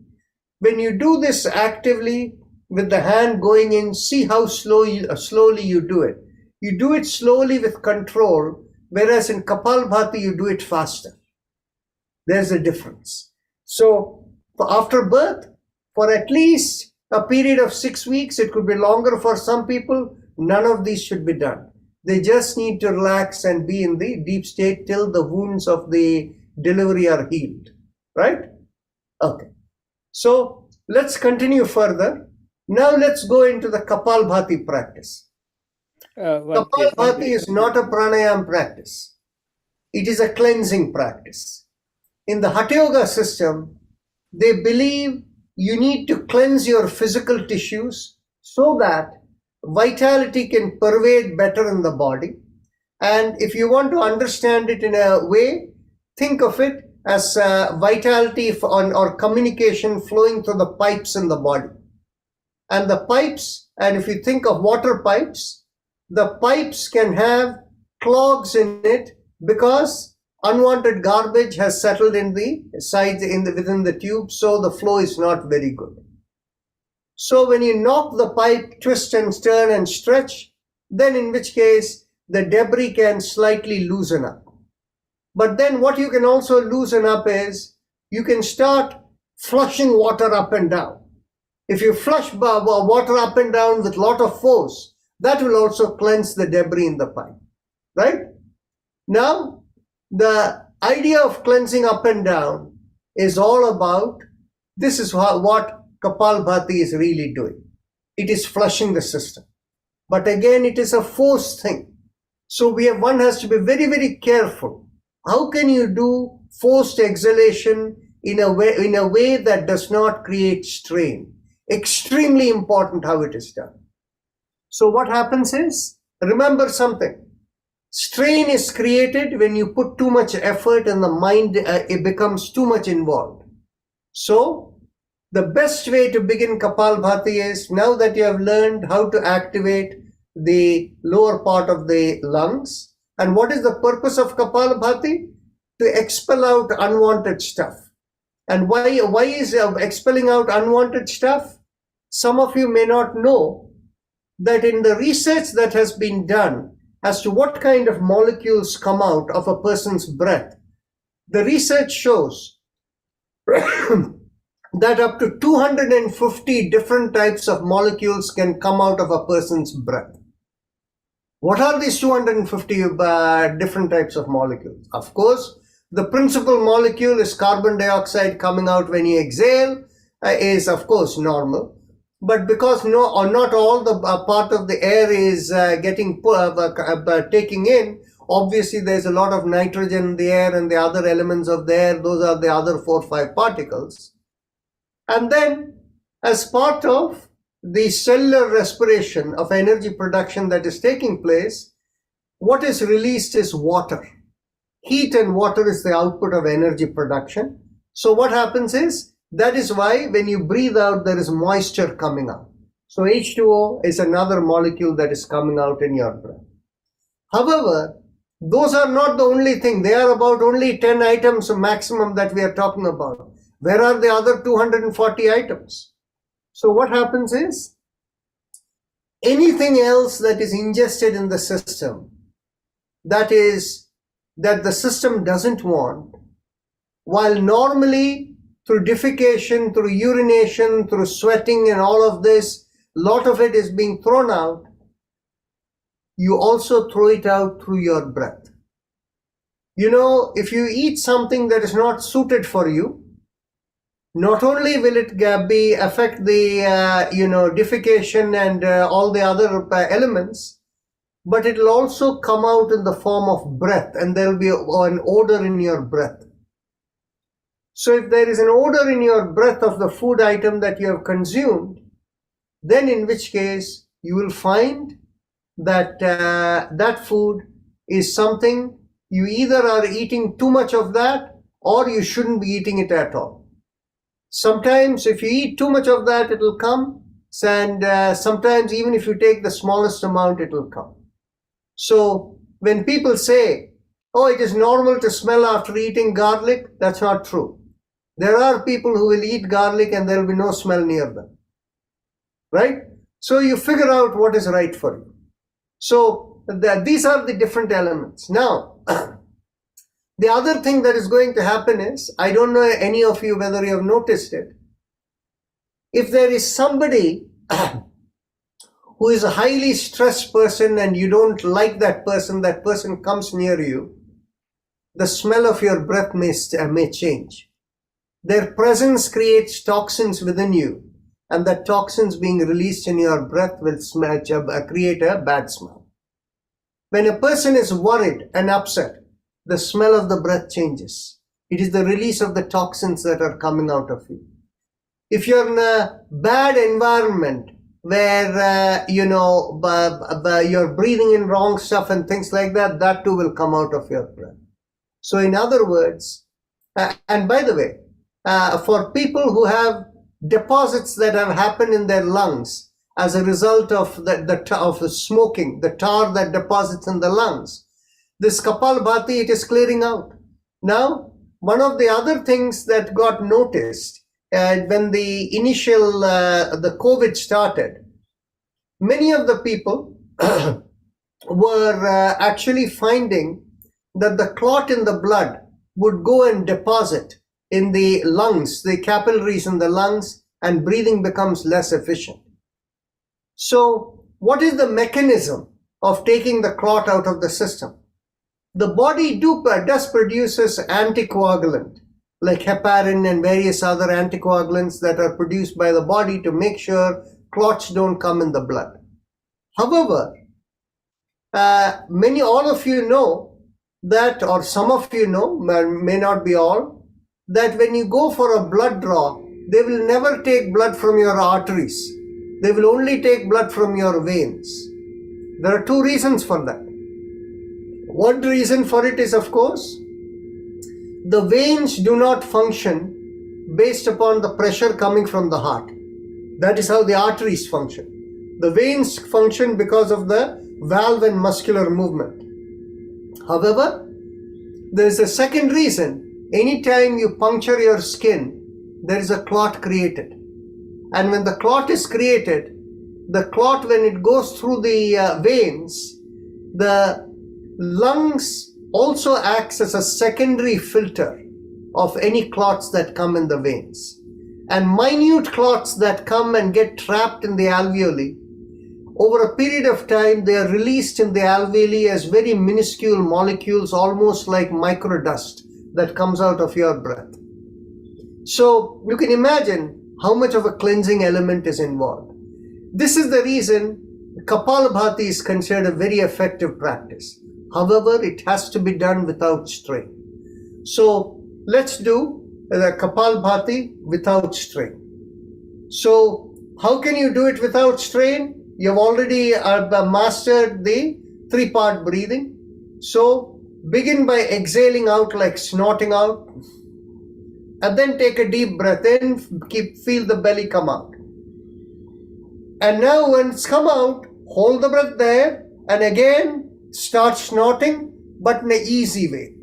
When you do this actively, with the hand going in, see how slowly you do it. You do it slowly with control, whereas in Kapalbhati you do it faster. There's a difference. So after birth, for at least a period of 6 weeks, it could be longer for some people, none of these should be done. They just need to relax and be in the deep state till the wounds of the delivery are healed, right? Okay. So let's continue further. Now let's go into the Kapalbhati practice. Kapalbhati is not a pranayam practice. It is a cleansing practice. In the Hatha Yoga system, they believe you need to cleanse your physical tissues so that vitality can pervade better in the body. And if you want to understand it in a way, think of it as vitality or communication flowing through the pipes in the body. And the pipes, and if you think of water pipes, the pipes can have clogs in it because unwanted garbage has settled in the sides within the tube, so the flow is not very good. So when you knock the pipe, twist and turn and stretch, then in which case the debris can slightly loosen up. But then what you can also loosen up is you can start flushing water up and down. If you flush water up and down with a lot of force, that will also cleanse the debris in the pipe, right? Now, the idea of cleansing up and down is all about, this is what Kapalbhati is really doing. It is flushing the system. But again, it is a forced thing. So one has to be very, very careful. How can you do forced exhalation in a way that does not create strain? Extremely important how it is done. So what happens is, remember something. Strain is created when you put too much effort and the mind, it becomes too much involved. So the best way to begin Kapalbhati is, now that you have learned how to activate the lower part of the lungs. And what is the purpose of Kapalbhati? To expel out unwanted stuff. And why is expelling out unwanted stuff? Some of you may not know that in the research that has been done as to what kind of molecules come out of a person's breath, the research shows that up to 250 different types of molecules can come out of a person's breath. What are these 250 different types of molecules? Of course, the principal molecule is carbon dioxide coming out when you exhale, is of course normal. But because not all the part of the air is taking in, obviously there's a lot of nitrogen in the air and the other elements of the air, those are the other 4 or 5 particles. And then as part of the cellular respiration of energy production that is taking place, what is released is water. Heat and water is the output of energy production. So what happens is, that is why when you breathe out, there is moisture coming out. So H2O is another molecule that is coming out in your breath. However, those are not the only thing. They are about only 10 items maximum that we are talking about. Where are the other 240 items? So what happens is, anything else that is ingested in the system, that the system doesn't want, while normally through defecation, through urination, through sweating and all of this, a lot of it is being thrown out, you also throw it out through your breath. You know, if you eat something that is not suited for you, not only will it affect the defecation and all the other elements, but it will also come out in the form of breath, and there will be an odor in your breath. So if there is an odor in your breath of the food item that you have consumed, then in which case you will find that that food is something you either are eating too much of that or you shouldn't be eating it at all. Sometimes if you eat too much of that, it will come, and sometimes even if you take the smallest amount, it will come. So when people say, oh, it is normal to smell after eating garlic, that's not true. There are people who will eat garlic and there will be no smell near them, right? So you figure out what is right for you. So these are the different elements. Now, The other thing that is going to happen is, I don't know any of you whether you have noticed it, if there is somebody who is a highly stressed person and you don't like that person comes near you, the smell of your breath may change. Their presence creates toxins within you, and the toxins being released in your breath will create a bad smell. When a person is worried and upset, the smell of the breath changes. It is the release of the toxins that are coming out of you. If you're in a bad environment where, you're breathing in wrong stuff and things like that, that too will come out of your breath. So in other words, and by the way, for people who have deposits that have happened in their lungs as a result of the smoking, the tar that deposits in the lungs, this Kapalbhati, it is clearing out. Now, one of the other things that got noticed when the initial, the COVID started, many of the people were actually finding that the clot in the blood would go and deposit in the lungs, the capillaries in the lungs, and breathing becomes less efficient. So what is the mechanism of taking the clot out of the system? The body does produces anticoagulant like heparin and various other anticoagulants that are produced by the body to make sure clots don't come in the blood. However, all of you know that, or some of you know, may not be all, that when you go for a blood draw, they will never take blood from your arteries. They will only take blood from your veins. There are two reasons for that. One reason for it is, of course, the veins do not function based upon the pressure coming from the heart. That is how the arteries function. The veins function because of the valve and muscular movement. However, there is a second reason. Anytime you puncture your skin, there is a clot created. And when the clot is created, the clot, when it goes through the veins, the lungs also acts as a secondary filter of any clots that come in the veins. And minute clots that come and get trapped in the alveoli, over a period of time, they are released in the alveoli as very minuscule molecules, almost like microdust that comes out of your breath. So you can imagine how much of a cleansing element is involved. This is the reason Kapalbhati is considered a very effective practice. However, it has to be done without strain. So let's do the Kapalbhati without strain. So how can you do it without strain? You've already mastered the 3-part breathing. So begin by exhaling out like snorting out, and then take a deep breath in, feel the belly come out. And now when it's come out, hold the breath there, and again start snorting, but in an easy way.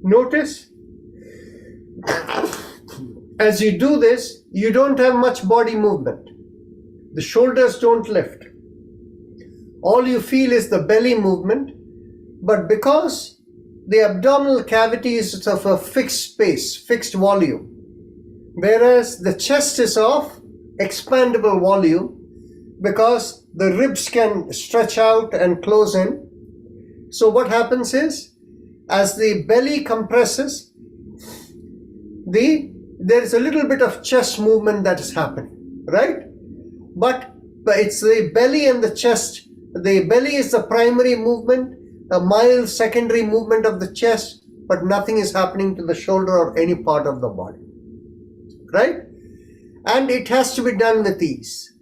Notice, as you do this, you don't have much body movement. The shoulders don't lift. All you feel is the belly movement, but because the abdominal cavity is of a fixed space, fixed volume, whereas the chest is of expandable volume because the ribs can stretch out and close in. So what happens is, as the belly compresses, there is a little bit of chest movement that is happening, right? But it's the belly and the chest. The belly is the primary movement, a mild secondary movement of the chest, but nothing is happening to the shoulder or any part of the body, right? And it has to be done with ease.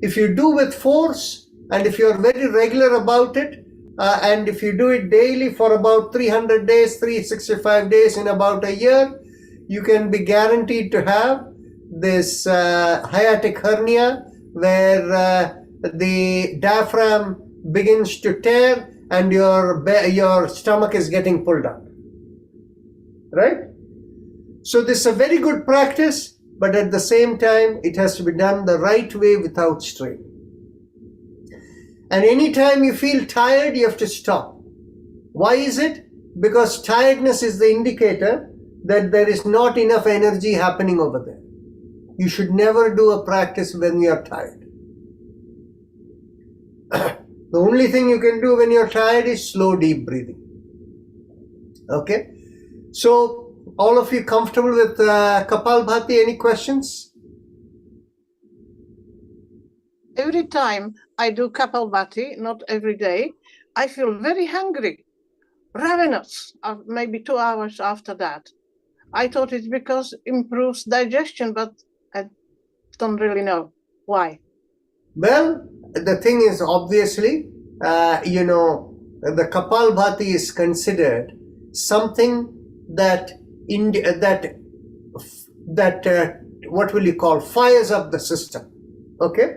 If you do with force, and if you are very regular about it, and if you do it daily for about 300 days, 365 days in about a year, you can be guaranteed to have this hiatic hernia where the diaphragm begins to tear and your stomach is getting pulled up, right? So this is a very good practice, but at the same time, it has to be done the right way without strain. And anytime you feel tired, you have to stop. Why is it? Because tiredness is the indicator that there is not enough energy happening over there. You should never do a practice when you are tired. The only thing you can do when you're tired is slow, deep breathing. Okay? So, all of you comfortable with Kapalbhati? Any questions? Every time I do Kapalbhati, not every day, I feel very hungry, ravenous, maybe 2 hours after that. I thought it's because it improves digestion, but I don't really know why. Well, the thing is, obviously, the Kapalbhati is considered something that what will you call, fires up the system. Okay?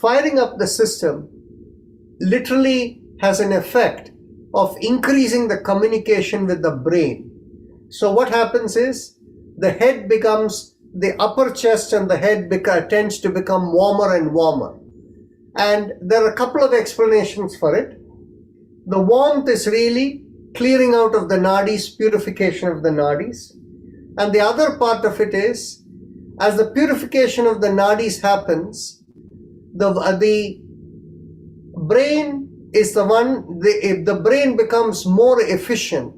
Firing up the system literally has an effect of increasing the communication with the brain. So what happens is the head becomes, the upper chest and the head tends to become warmer and warmer. And there are a couple of explanations for it. The warmth is really clearing out of the nadis, purification of the nadis. And the other part of it is, as the purification of the nadis happens, the brain is the one, the brain becomes more efficient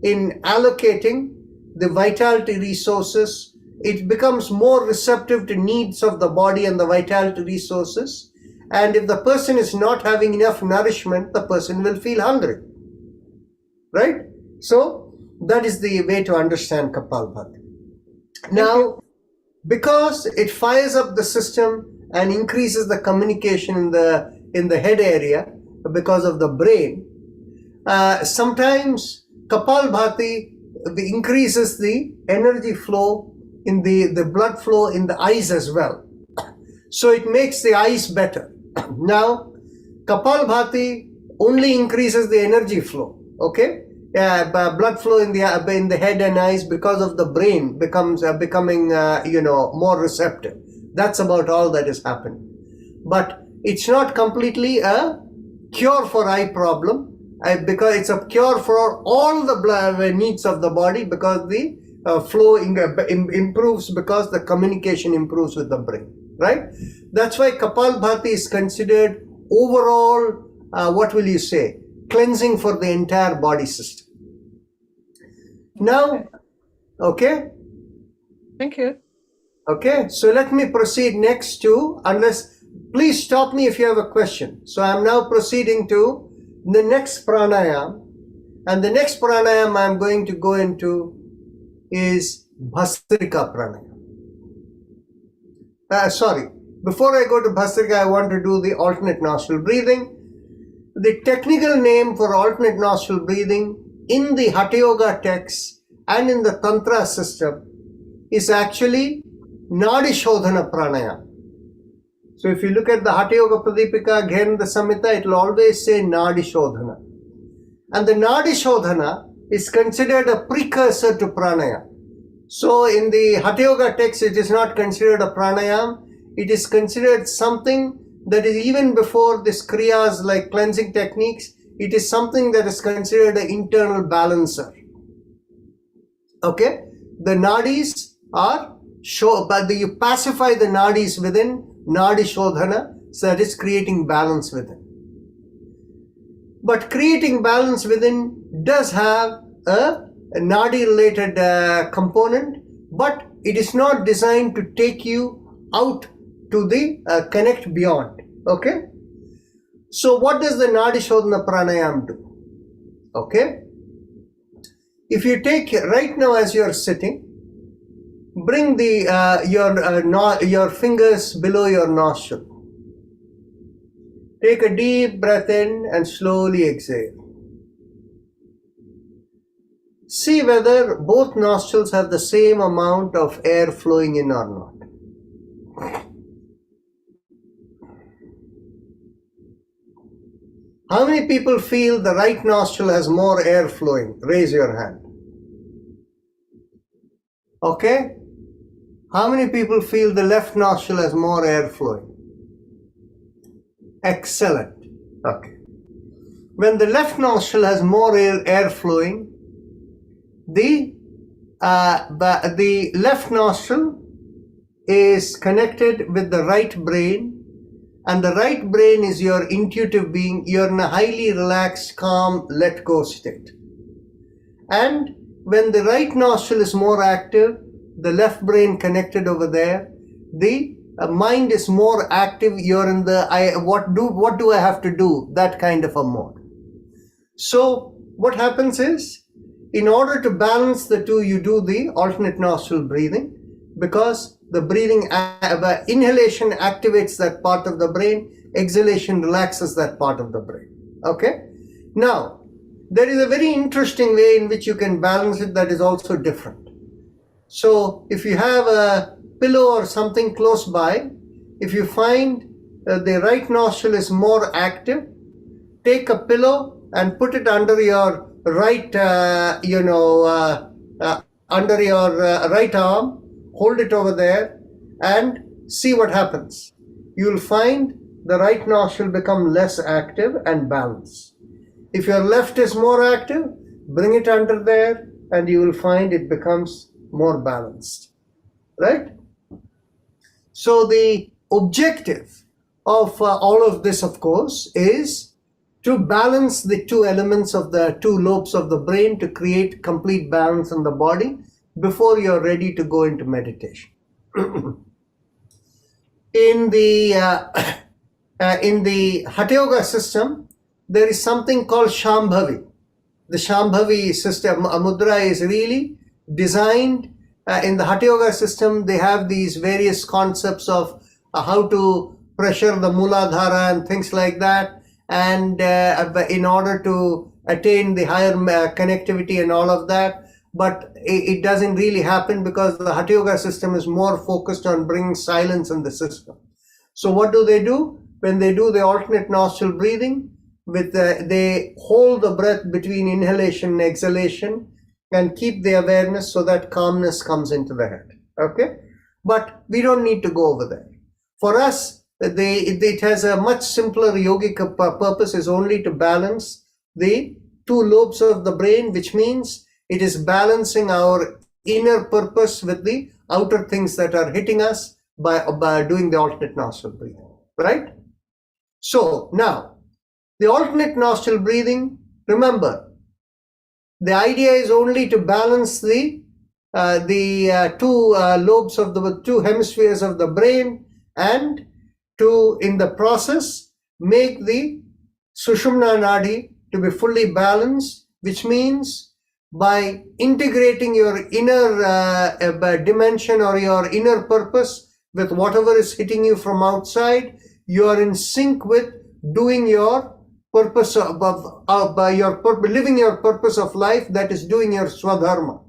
in allocating the vitality resources. It becomes more receptive to needs of the body and the vitality resources. And if the person is not having enough nourishment, the person will feel hungry. Right? So that is the way to understand Kapalbhati. Now, because it fires up the system and increases the communication in the head area because of the brain, sometimes Kapalbhati increases the energy flow in the blood flow in the eyes as well. So it makes the eyes better. Now, Kapalbhati only increases the energy flow, okay? Blood flow in the head and eyes because of the brain becoming more receptive. That's about all that is happening. But it's not completely a cure for eye problem, because it's a cure for all the blood needs of the body, because the flow improves, because the communication improves with the brain, right? That's why Kapalbhati is considered overall, cleansing for the entire body system. Now, okay? Thank you. Okay, so let me proceed next to, please stop me if you have a question. So I'm now proceeding to the next pranayam, and the next pranayam I'm going to go into is Bhastrika pranayam. Before I go to Bhastrika, I want to do the alternate nostril breathing. The technical name for alternate nostril breathing in the Hatha Yoga text and in the Tantra system is actually Nadi Shodhana pranayam. So if you look at the Hatha Yoga Pradipika, again the Samhita, it will always say Nadi Shodhana. And the Nadi Shodhana is considered a precursor to pranayam. So in the Hatha Yoga text, it is not considered a pranayam. It is considered something that is even before this kriyas like cleansing techniques. It is something that is considered an internal balancer. Okay? The nadis are but you pacify the nadis within Nadi Shodhana, so that is creating balance within. But creating balance within does have a Nadi related component, but it is not designed to take you out to the connect beyond. Okay? So what does the Nadi Shodhana pranayam do? Okay? If you take right now as you are sitting, bring your fingers below your nostril. Take a deep breath in and slowly exhale. see whether both nostrils have the same amount of air flowing in or not. How many people feel the right nostril has more air flowing? Raise your hand. Okay? How many people feel the left nostril has more air flowing? Excellent. Okay. When the left nostril has more air flowing, the left nostril is connected with the right brain, and the right brain is your intuitive being. You're in a highly relaxed, calm, let go state. And when the right nostril is more active, the left brain connected over there, the mind is more active. You're in the what do I have to do, that kind of a mode. So what happens is, in order to balance the two, you do the alternate nostril breathing, because the breathing inhalation activates that part of the brain, exhalation relaxes that part of the brain. Okay? Now, there is a very interesting way in which you can balance it that is also different. So if you have a pillow or something close by, if you find the right nostril is more active, take a pillow and put it under your right, under your right arm, hold it over there and see what happens. You'll find the right nostril become less active and balance. If your left is more active, bring it under there and you will find it becomes more balanced, right? So the objective of all of this, of course, is to balance the two elements of the two lobes of the brain to create complete balance in the body before you're ready to go into meditation. In the Hatha Yoga system, there is something called Shambhavi. The Shambhavi system, mudra, is really designed in the Hatha Yoga system. They have these various concepts of how to pressure the Mooladhara and things like that, and in order to attain the higher connectivity and all of that. But it doesn't really happen because the Hatha Yoga system is more focused on bringing silence in the system. So what do? When they do the alternate nostril breathing, they hold the breath between inhalation and exhalation and keep the awareness so that calmness comes into the head. Okay? But we don't need to go over there. For us, it has a much simpler yogic purpose, is only to balance the two lobes of the brain, which means it is balancing our inner purpose with the outer things that are hitting us by doing the alternate nostril breathing, right? So now, the alternate nostril breathing, remember, the idea is only to balance the two lobes of the two hemispheres of the brain, and to, in the process, make the Sushumna Nadi to be fully balanced, which means by integrating your inner dimension or your inner purpose with whatever is hitting you from outside, you are in sync with doing your purpose living your purpose of life, that is doing your swadharma.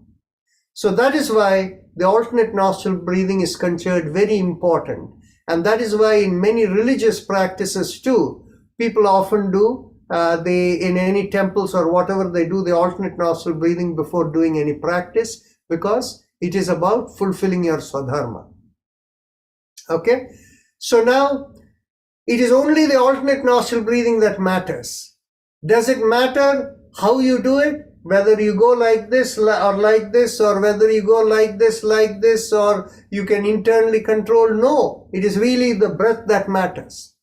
So that is why the alternate nostril breathing is considered very important, and that is why in many religious practices too, people often do in any temples or whatever, they do the alternate nostril breathing before doing any practice, because it is about fulfilling your swadharma. Okay, so now it is only the alternate nostril breathing that matters. Does it matter how you do it? Whether you go like this or like this, or whether you go like this, or you can internally control? No, it is really the breath that matters.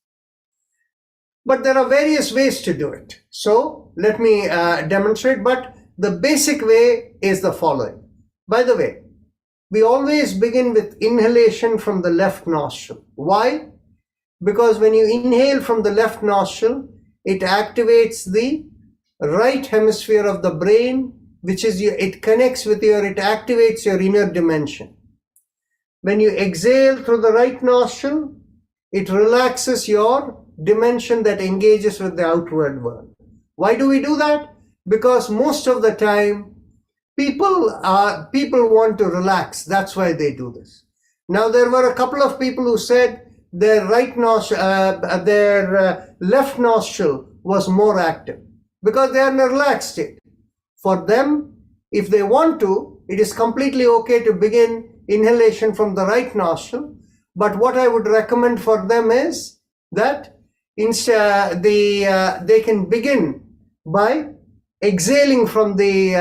But there are various ways to do it. So let me demonstrate, but the basic way is the following. By the way, we always begin with inhalation from the left nostril. Why? Because when you inhale from the left nostril, it activates the right hemisphere of the brain, which is it connects with it activates your inner dimension. When you exhale through the right nostril, it relaxes your dimension that engages with the outward world. Why do we do that? Because most of the time people want to relax. That's why they do this. Now, there were a couple of people who said their left nostril was more active because they are in a relaxed state. For them, if they want to, it is completely okay to begin inhalation from the right nostril. But what I would recommend for them is that they can begin by exhaling from the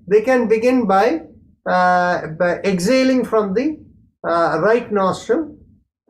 they can begin by exhaling from the right nostril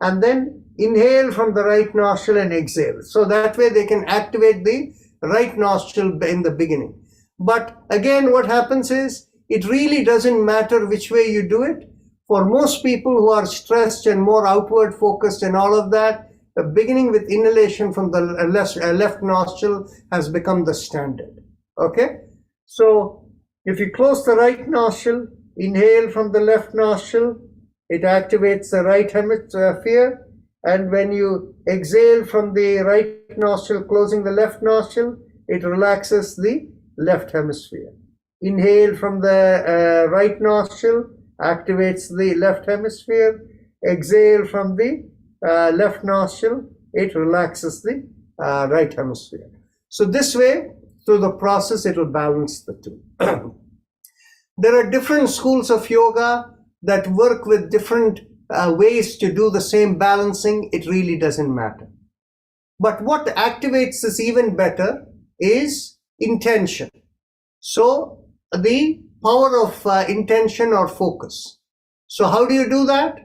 and then inhale from the right nostril and exhale. So that way they can activate the right nostril in the beginning. But again, what happens is it really doesn't matter which way you do it. For most people who are stressed and more outward focused and all of that, the beginning with inhalation from the left nostril has become the standard. Okay? So if you close the right nostril, inhale from the left nostril, it activates the right hemisphere. And when you exhale from the right nostril, closing the left nostril, it relaxes the left hemisphere. Inhale from the right nostril, activates the left hemisphere. Exhale from the left nostril, it relaxes the right hemisphere. So this way, through the process, it will balance the two. There are different schools of yoga that work with different ways to do the same balancing. It really doesn't matter. But what activates this even better is intention. So the power of intention or focus. So how do you do that?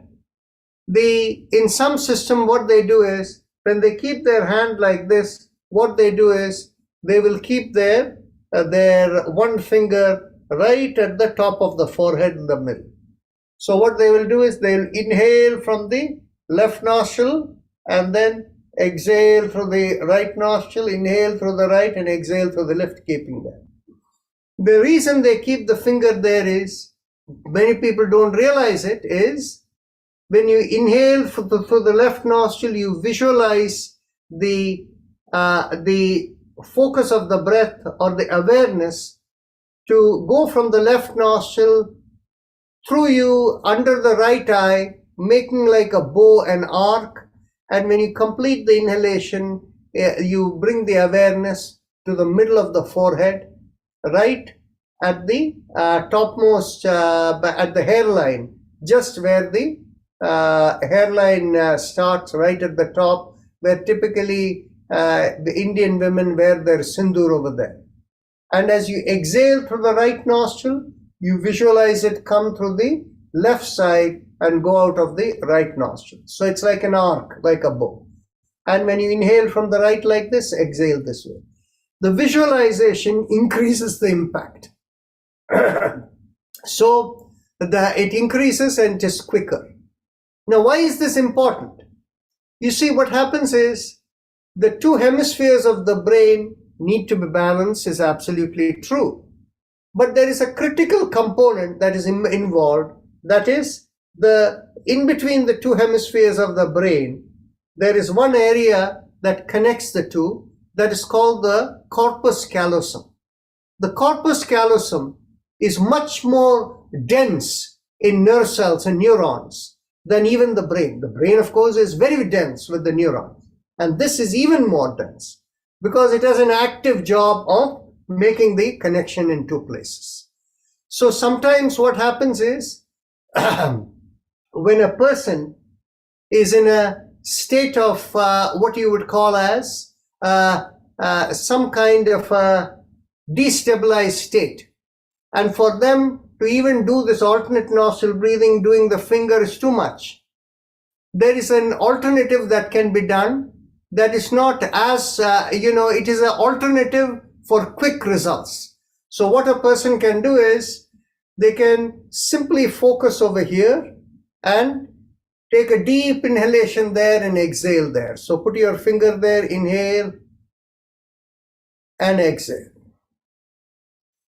In some system, what they do is, when they keep their hand like this, what they do is, they will keep their one finger right at the top of the forehead in the middle. So what they will do is, they will inhale from the left nostril and then exhale through the right nostril, inhale through the right and exhale through the left, keeping that. The reason they keep the finger there is, many people don't realize it, is when you inhale through the left nostril, you visualize the focus of the breath or the awareness to go from the left nostril through you under the right eye, making like a bow and arc. And when you complete the inhalation, you bring the awareness to the middle of the forehead, right at the topmost, at the hairline, just where the hairline starts, right at the top, where typically the Indian women wear their sindoor over there. And as you exhale through the right nostril, you visualize it come through the left side and go out of the right nostril. So it's like an arc, like a bow. And when you inhale from the right like this, exhale this way. The visualization increases the impact. So it increases and it is quicker. Now, why is this important? You see, what happens is the two hemispheres of the brain need to be balanced is absolutely true. But there is a critical component that is involved, that is in between the two hemispheres of the brain, there is one area that connects the two that is called the corpus callosum. The corpus callosum is much more dense in nerve cells and neurons than even the brain. The brain, of course, is very dense with the neurons. And this is even more dense because it has an active job of making the connection in two places. So sometimes what happens is when a person is in a state of what you would call as some kind of a destabilized state, and for them to even do this alternate nostril breathing, doing the finger is too much. There is an alternative that can be done that is not as, it is an alternative for quick results. So what a person can do is, they can simply focus over here and take a deep inhalation there and exhale there. So put your finger there, inhale and exhale.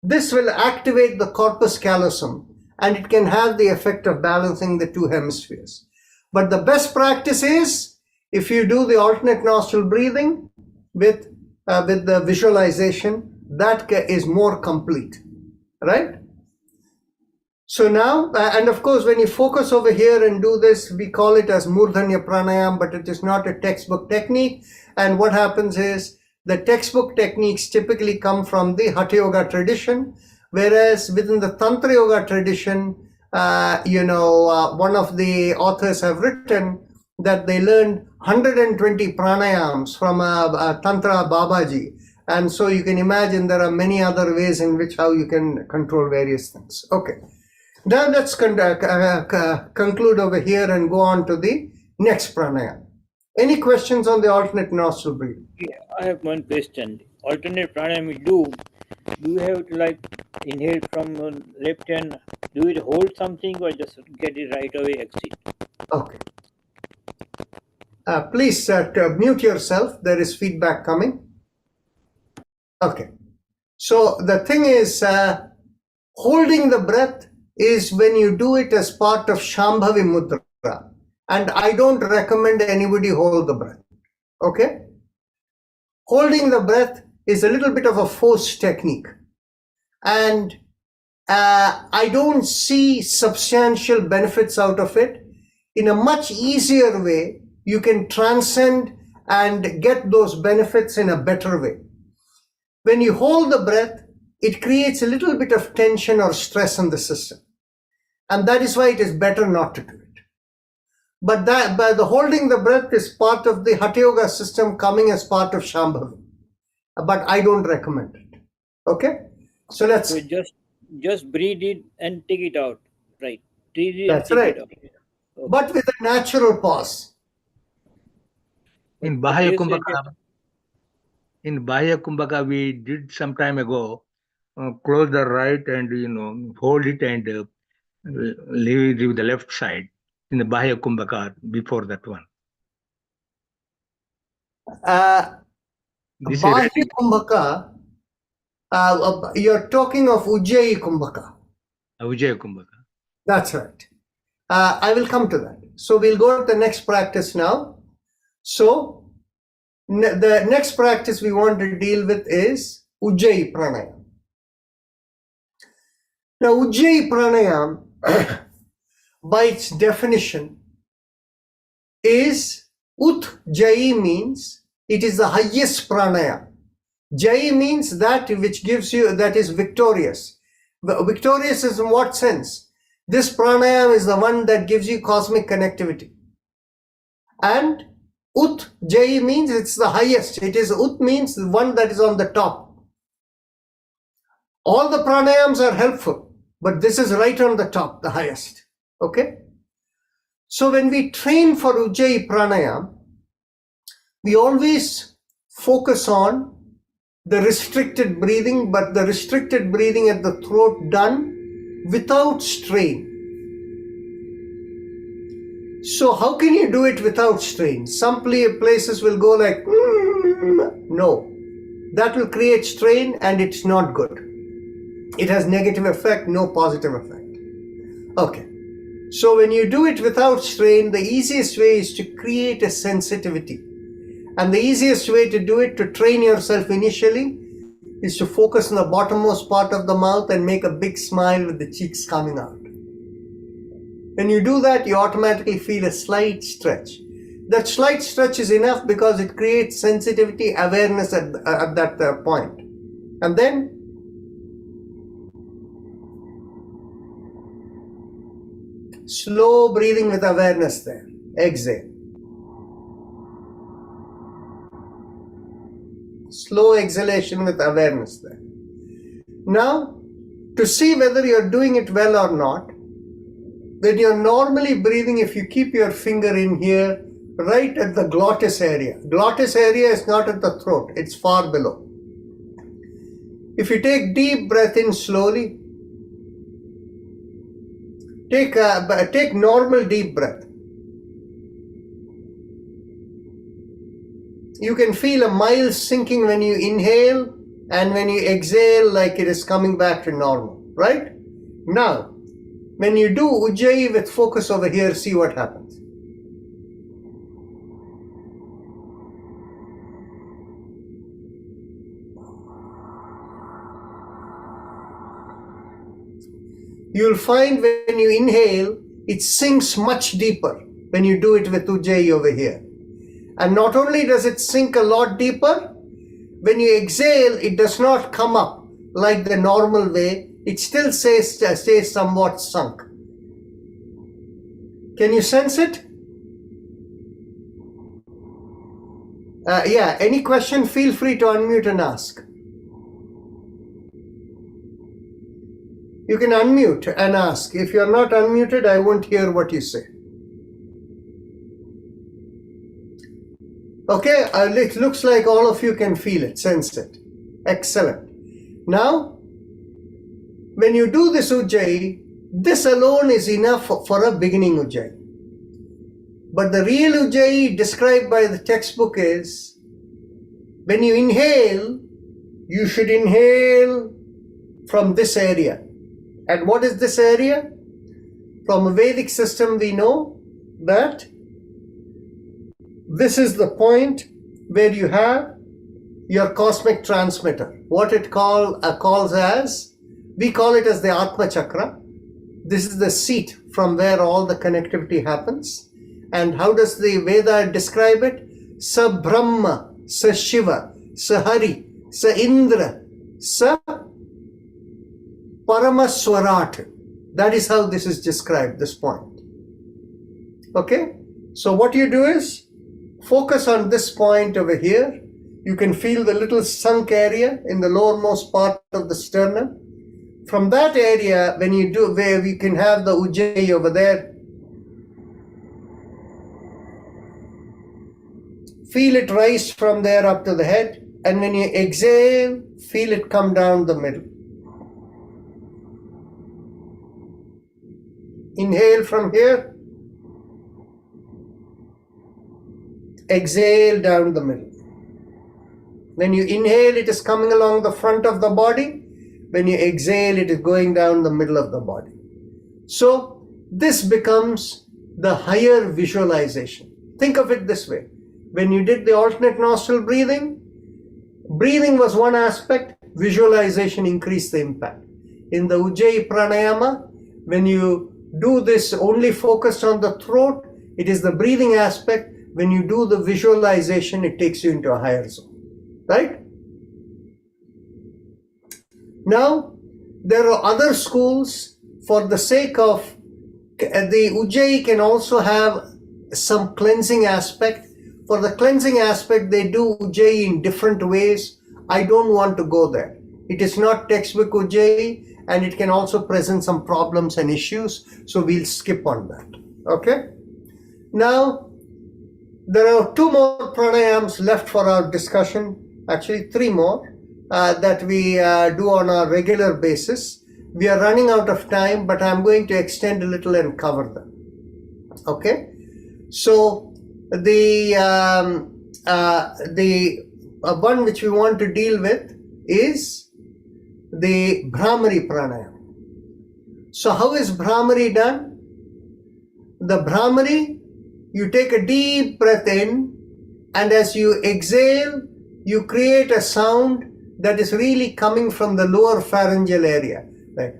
This will activate the corpus callosum and it can have the effect of balancing the two hemispheres. But the best practice is if you do the alternate nostril breathing with the visualization, that is more complete, right? So now, and of course, when you focus over here and do this, we call it as Murdhanya Pranayam, but it is not a textbook technique. And what happens is the textbook techniques typically come from the Hatha Yoga tradition, whereas within the Tantra Yoga tradition, one of the authors have written that they learned 120 pranayams from a Tantra Babaji. And so you can imagine there are many other ways in which how you can control various things. Okay. Now let's conclude over here and go on to the next pranayam. Any questions on the alternate nostril breathing? Yeah, I have one question. Alternate pranayam we do you have to like inhale from left hand? Do it hold something or just get it right away, exit? Okay. Please mute yourself. There is feedback coming. Okay. So the thing is, holding the breath is when you do it as part of Shambhavi Mudra. And I don't recommend anybody hold the breath. Okay? Holding the breath is a little bit of a forced technique. And I don't see substantial benefits out of it. In a much easier way, you can transcend and get those benefits in a better way. When you hold the breath, it creates a little bit of tension or stress in the system. And that is why it is better not to do it. But the holding the breath is part of the Hatha Yoga system coming as part of Shambhavi. But I don't recommend it. Okay? So let's... So just breathe it and take it out. Right. Breathe it That's and take right. it out. Okay. But with a natural pause. In But Bahaya they say Kumbhaka, we did some time ago, close the right and, hold it and leave it with the left side in the Bahaya Kumbhaka before that one. This is Bahya Kumbhaka, you're talking of Ujjayi Kumbhaka. Vijaya Kumbhaka. That's right. I will come to that. So we'll go to the next practice now. So the next practice we want to deal with is Ujjayi Pranayam. Now Ujjayi Pranayam, by its definition, is Ujjayi means it is the highest pranayam. Jayi means that which gives you, that is victorious. Victorious is in what sense? This pranayam is the one that gives you cosmic connectivity. And Jayi means it's the highest. It is means the one that is on the top. All the pranayams are helpful, but this is right on the top, the highest. Okay? So when we train for Ujjayi Pranayam, we always focus on the restricted breathing, but the restricted breathing at the throat done without strain. So how can you do it without strain? Some places will go like, no. That will create strain and it's not good. It has negative effect, no positive effect. Okay. So when you do it without strain, the easiest way is to create a sensitivity. And the easiest way to do it, to train yourself initially, is to focus on the bottommost part of the mouth and make a big smile with the cheeks coming out. When you do that, you automatically feel a slight stretch. That slight stretch is enough because it creates sensitivity, awareness at that point. And then slow breathing with awareness there. Exhale. Slow exhalation with awareness there. Now, to see whether you're doing it well or not, when you're normally breathing, if you keep your finger in here, right at the glottis area. Glottis area is not at the throat, it's far below. If you take deep breath in slowly, take normal deep breath. You can feel a mild sinking when you inhale and when you exhale, like it is coming back to normal, right? Now, when you do Ujjayi with focus over here, see what happens. you'll find when you inhale, it sinks much deeper when you do it with Ujjayi over here. And not only does it sink a lot deeper, when you exhale, it does not come up like the normal way. It still stays somewhat sunk. Can you sense it? Yeah, any question, feel free to unmute and ask. You can unmute and ask. If you're not unmuted, I won't hear what you say. Okay, it looks like all of you can feel it, sense it. Excellent. Now, when you do this Ujjayi, this alone is enough for a beginning Ujjayi. But the real Ujjayi described by the textbook is, when you inhale, you should inhale from this area. And what is this area? From a Vedic system, we know that this is the point where you have your cosmic transmitter. What it calls as, we call it as the Atma Chakra. This is the seat from where all the connectivity happens. And how does the Veda describe it? Sa Brahma, Sa Shiva, Sa Hari, Sa Indra, Sa Paramaswarat. That is how this is described, this point. Okay? So what you do is, focus on this point over here. You can feel the little sunk area in the lowermost part of the sternum. From that area, when you do, where we can have the Ujjayi over there, feel it rise from there up to the head, and when you exhale, feel it come down the middle. Inhale from here, exhale down the middle. When you inhale, it is coming along the front of the body. When you exhale, it is going down the middle of the body. So this becomes the higher visualization. Think of it this way. When you did the alternate nostril breathing was one aspect, visualization increased the impact. In the Ujjayi pranayama, when you do this only focused on the throat, it is the breathing aspect. When you do the visualization, it takes you into a higher zone, right? Now, there are other schools. For the sake of the Ujjayi can also have some cleansing aspect. For the cleansing aspect, they do Ujjayi in different ways. I don't want to go there. It is not textbook Ujjayi, and it can also present some problems and issues. So we'll skip on that. Okay? Now, there are two more pranayams left for our discussion. Actually, three more that we do on a regular basis. We are running out of time, but I'm going to extend a little and cover them. Okay? So, the one which we want to deal with is the Bhramari pranayama. So how is Bhramari done? The Bhramari, you take a deep breath in, and as you exhale, you create a sound that is really coming from the lower pharyngeal area. Like,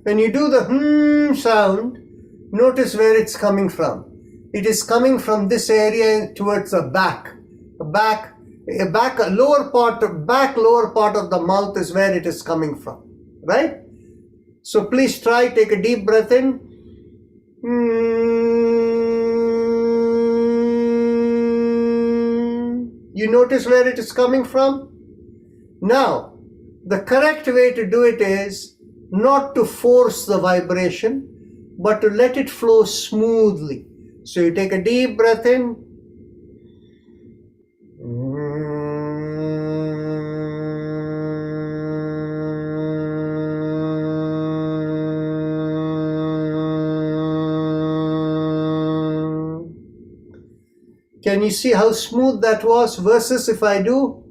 when you do the sound, notice where it's coming from. It is coming from this area towards the back. Lower part of the mouth is where it is coming from, right? So please try, take a deep breath in. You notice where it is coming from? Now, the correct way to do it is not to force the vibration, but to let it flow smoothly. So you take a deep breath in. Can you see how smooth that was versus if I do?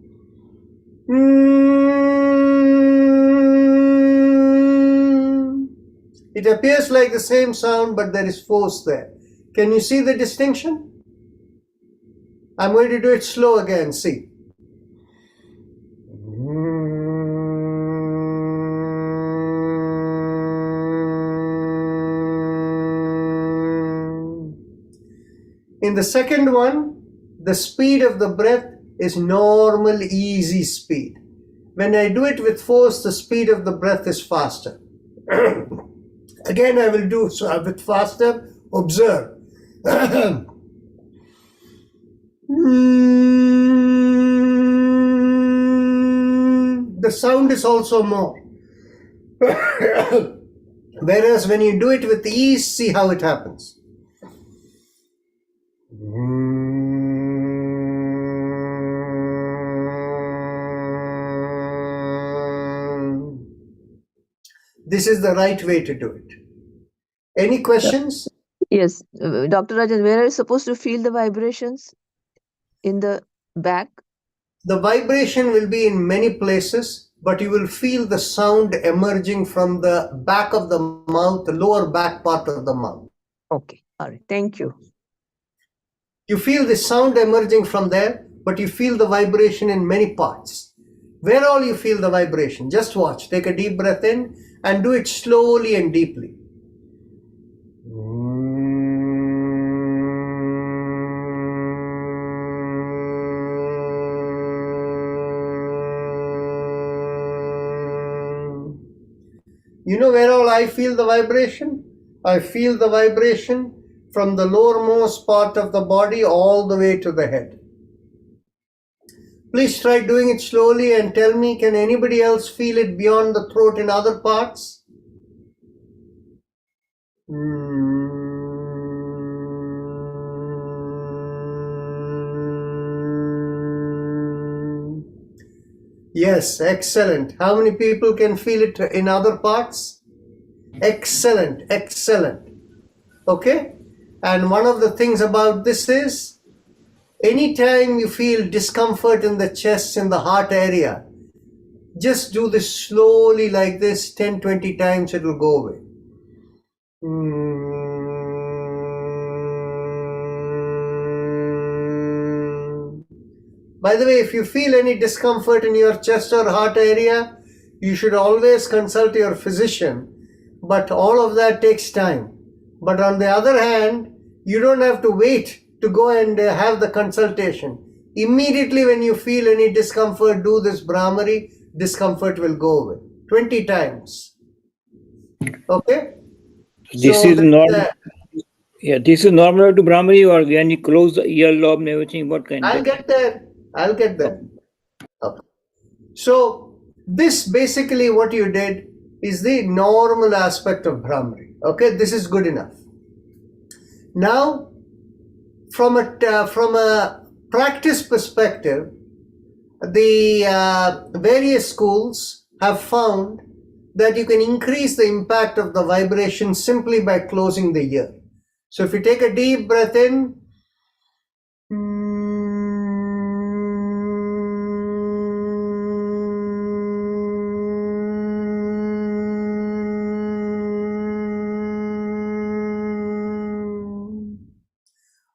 It appears like the same sound, but there is force there. Can you see the distinction? I'm going to do it slow again, see. In the second one, the speed of the breath is normal, easy speed. When I do it with force, the speed of the breath is faster. Again, I will do so a bit faster. Observe. The sound is also more. Whereas when you do it with ease, see how it happens. This is the right way to do it. Any questions? Yes, Dr. Rajan, where are you supposed to feel the vibrations? In the back? The vibration will be in many places, but you will feel the sound emerging from the back of the mouth, the lower back part of the mouth. Okay, all right, thank you. You feel the sound emerging from there, but you feel the vibration in many parts. Where all you feel the vibration? Just watch. Take a deep breath in and do it slowly and deeply. You know where all I feel the vibration? I feel the vibration from the lowermost part of the body all the way to the head. Please try doing it slowly and tell me, can anybody else feel it beyond the throat in other parts? Yes, excellent. How many people can feel it in other parts? Excellent, excellent. Okay? And one of the things about this is, anytime you feel discomfort in the chest, in the heart area, just do this slowly like this 10-20 times, it will go away. By the way, if you feel any discomfort in your chest or heart area, you should always consult your physician. But all of that takes time. But on the other hand, you don't have to wait to go and have the consultation. Immediately when you feel any discomfort, do this Brahmari, discomfort will go away. 20 times. Okay? This So is that's normal. Yeah, this is normal to Brahmari, or when you close the earlobe and everything, what kind I'll of? get there. I'll get there. Okay. So this basically what you did is the normal aspect of Brahmari. Okay, this is good enough. Now, from a practice perspective, the various schools have found that you can increase the impact of the vibration simply by closing the ear. So if you take a deep breath in,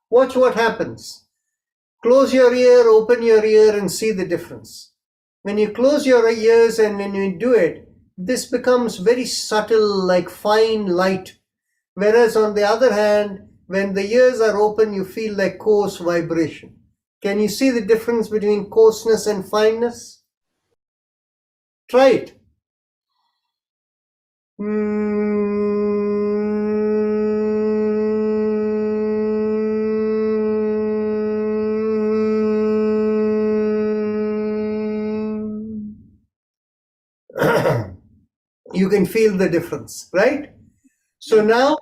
watch what happens. Close your ear, open your ear and see the difference. When you close your ears and when you do it, this becomes very subtle, like fine light. Whereas on the other hand, when the ears are open, you feel like coarse vibration. Can you see the difference between coarseness and fineness? Try it. You can feel the difference, right? So now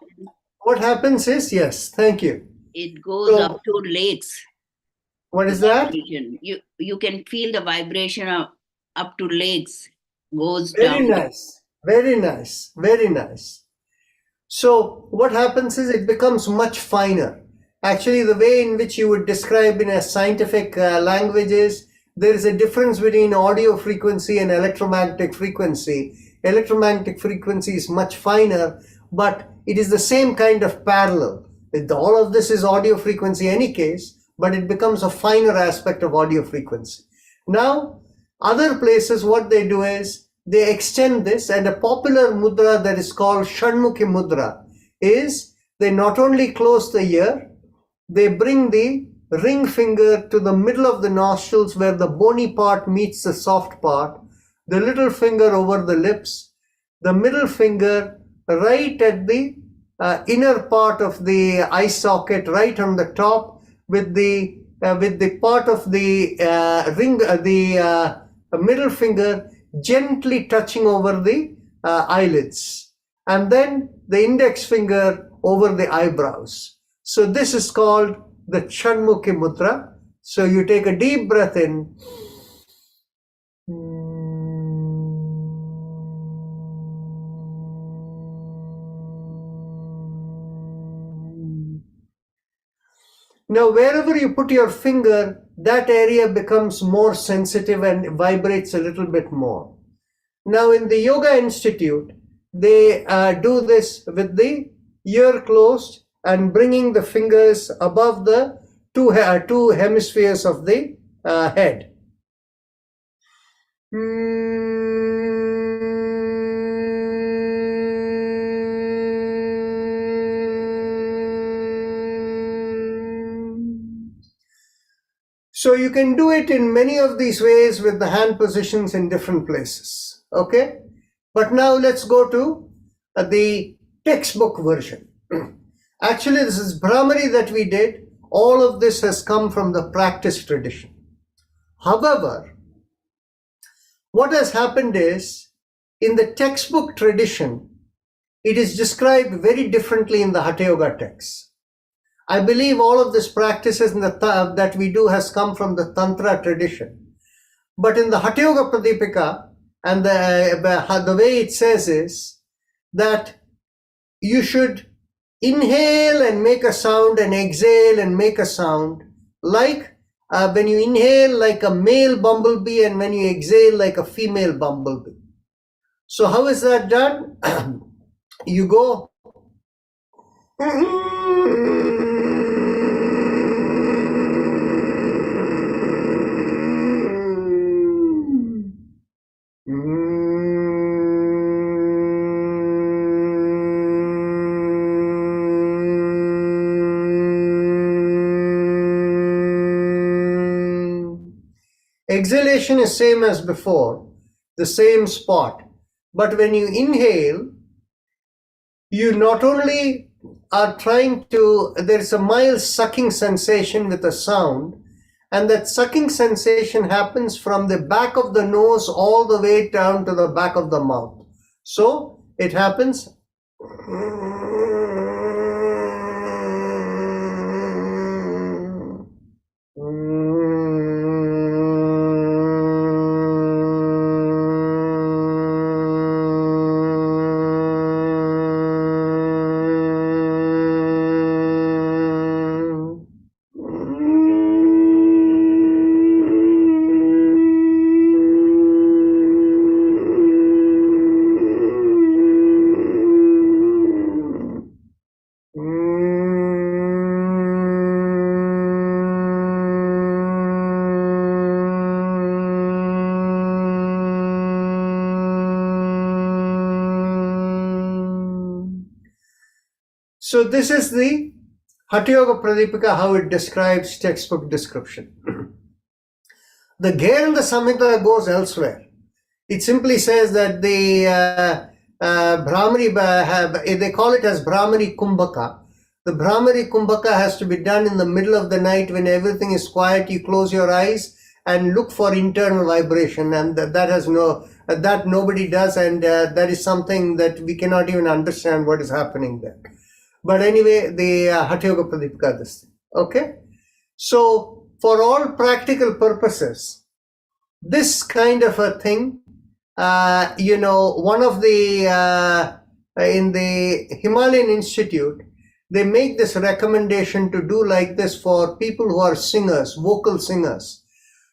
what happens is, yes, thank you. It goes So- up to legs. What is that? Vibration. You can feel the vibration up to legs, goes Very down. nice, very nice, very nice. So what happens is it becomes much finer. Actually, the way in which you would describe in a scientific language is, there is a difference between audio frequency and electromagnetic frequency. Electromagnetic frequency is much finer, but it is the same kind of parallel. All of this is audio frequency in any case, but it becomes a finer aspect of audio frequency. Now, other places, what they do is, they extend this, and a popular mudra that is called Shanmukhi mudra is, they not only close the ear, they bring the ring finger to the middle of the nostrils where the bony part meets the soft part, the little finger over the lips, the middle finger right at the inner part of the eye socket, right on the top, with the part of the middle finger gently touching over the eyelids, and then the index finger over the eyebrows. So this is called the Chanmukhi Mudra. So you take a deep breath in. Now, wherever you put your finger, that area becomes more sensitive and vibrates a little bit more. Now, in the Yoga Institute, they do this with the ear closed and bringing the fingers above the two hemispheres of the head. So you can do it in many of these ways with the hand positions in different places. Okay? But now let's go to the textbook version. Actually, this is Brahmari that we did. All of this has come from the practice tradition. However, what has happened is, in the textbook tradition, it is described very differently in the Hatha Yoga text. I believe all of this practices that we do has come from the Tantra tradition. But in the Hatha Yoga Pradipika, and the way it says is that you should inhale and make a sound and exhale and make a sound, like when you inhale like a male bumblebee and when you exhale like a female bumblebee. So how is that done? You go exhalation is same as before, the same spot. But when you inhale, you not only are trying to, there's a mild sucking sensation with a sound, and that sucking sensation happens from the back of the nose all the way down to the back of the mouth. So it happens. So this is the Hatha Yoga Pradipika, how it describes textbook description. The Gher and the Samhita goes elsewhere. It simply says that the Brahmari, they call it as Brahmari Kumbhaka. The Brahmari Kumbhaka has to be done in the middle of the night when everything is quiet. You close your eyes and look for internal vibration, and that nobody does, and that is something that we cannot even understand what is happening there. But anyway, the Hatha Yoga Pradipika, this thing. Okay? So, for all practical purposes, this kind of a thing, one of the, in the Himalayan Institute, they make this recommendation to do like this for people who are singers, vocal singers.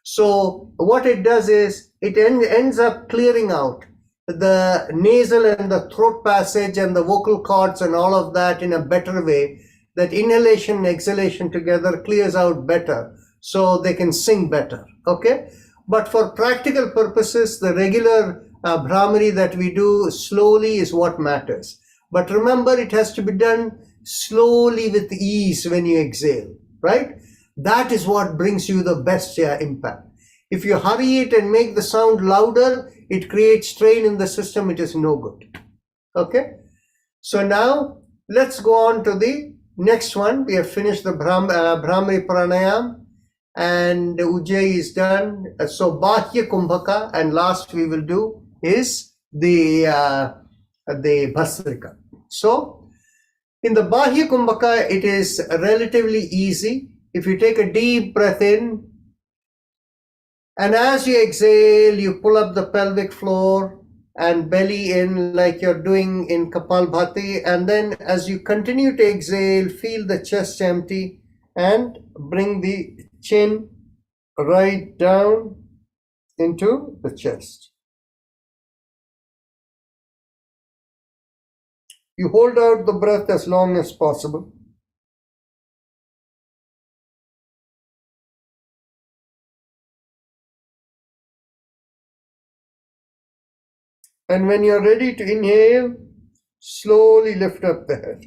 So, what it does is, it ends up clearing out the nasal and the throat passage and the vocal cords and all of that in a better way, that inhalation and exhalation together clears out better, so they can sing better. Okay? But for practical purposes, the regular Brahmari that we do slowly is what matters. But remember, it has to be done slowly with ease when you exhale. right? That is what brings you the best impact. If you hurry it and make the sound louder, it creates strain in the system. It is no good. Okay. So now let's go on to the next one. We have finished the Brahmari Pranayam and Ujjayi is done. So Bahya Kumbhaka, and last we will do is the Bhasrika. So in the Bahya Kumbhaka, it is relatively easy. If you take a deep breath in, and as you exhale, you pull up the pelvic floor and belly in like you're doing in Kapalbhati. And then as you continue to exhale, feel the chest empty and bring the chin right down into the chest. You hold out the breath as long as possible. And when you're ready to inhale, slowly lift up the head.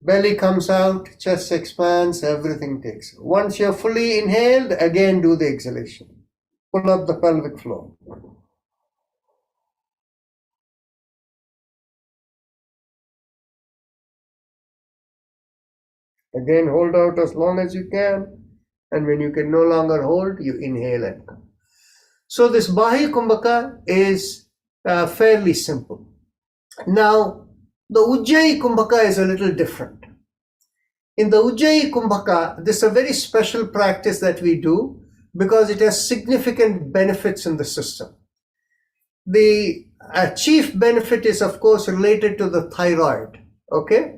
Belly comes out, chest expands, everything takes. Once you're fully inhaled, again do the exhalation. Pull up the pelvic floor. Again, hold out as long as you can. And when you can no longer hold, you inhale and come. So this Bahya Kumbhaka is fairly simple. Now, the Ujjayi Kumbhaka is a little different. In the Ujjayi Kumbhaka, this is a very special practice that we do because it has significant benefits in the system. The chief benefit is, of course, related to the thyroid. Okay?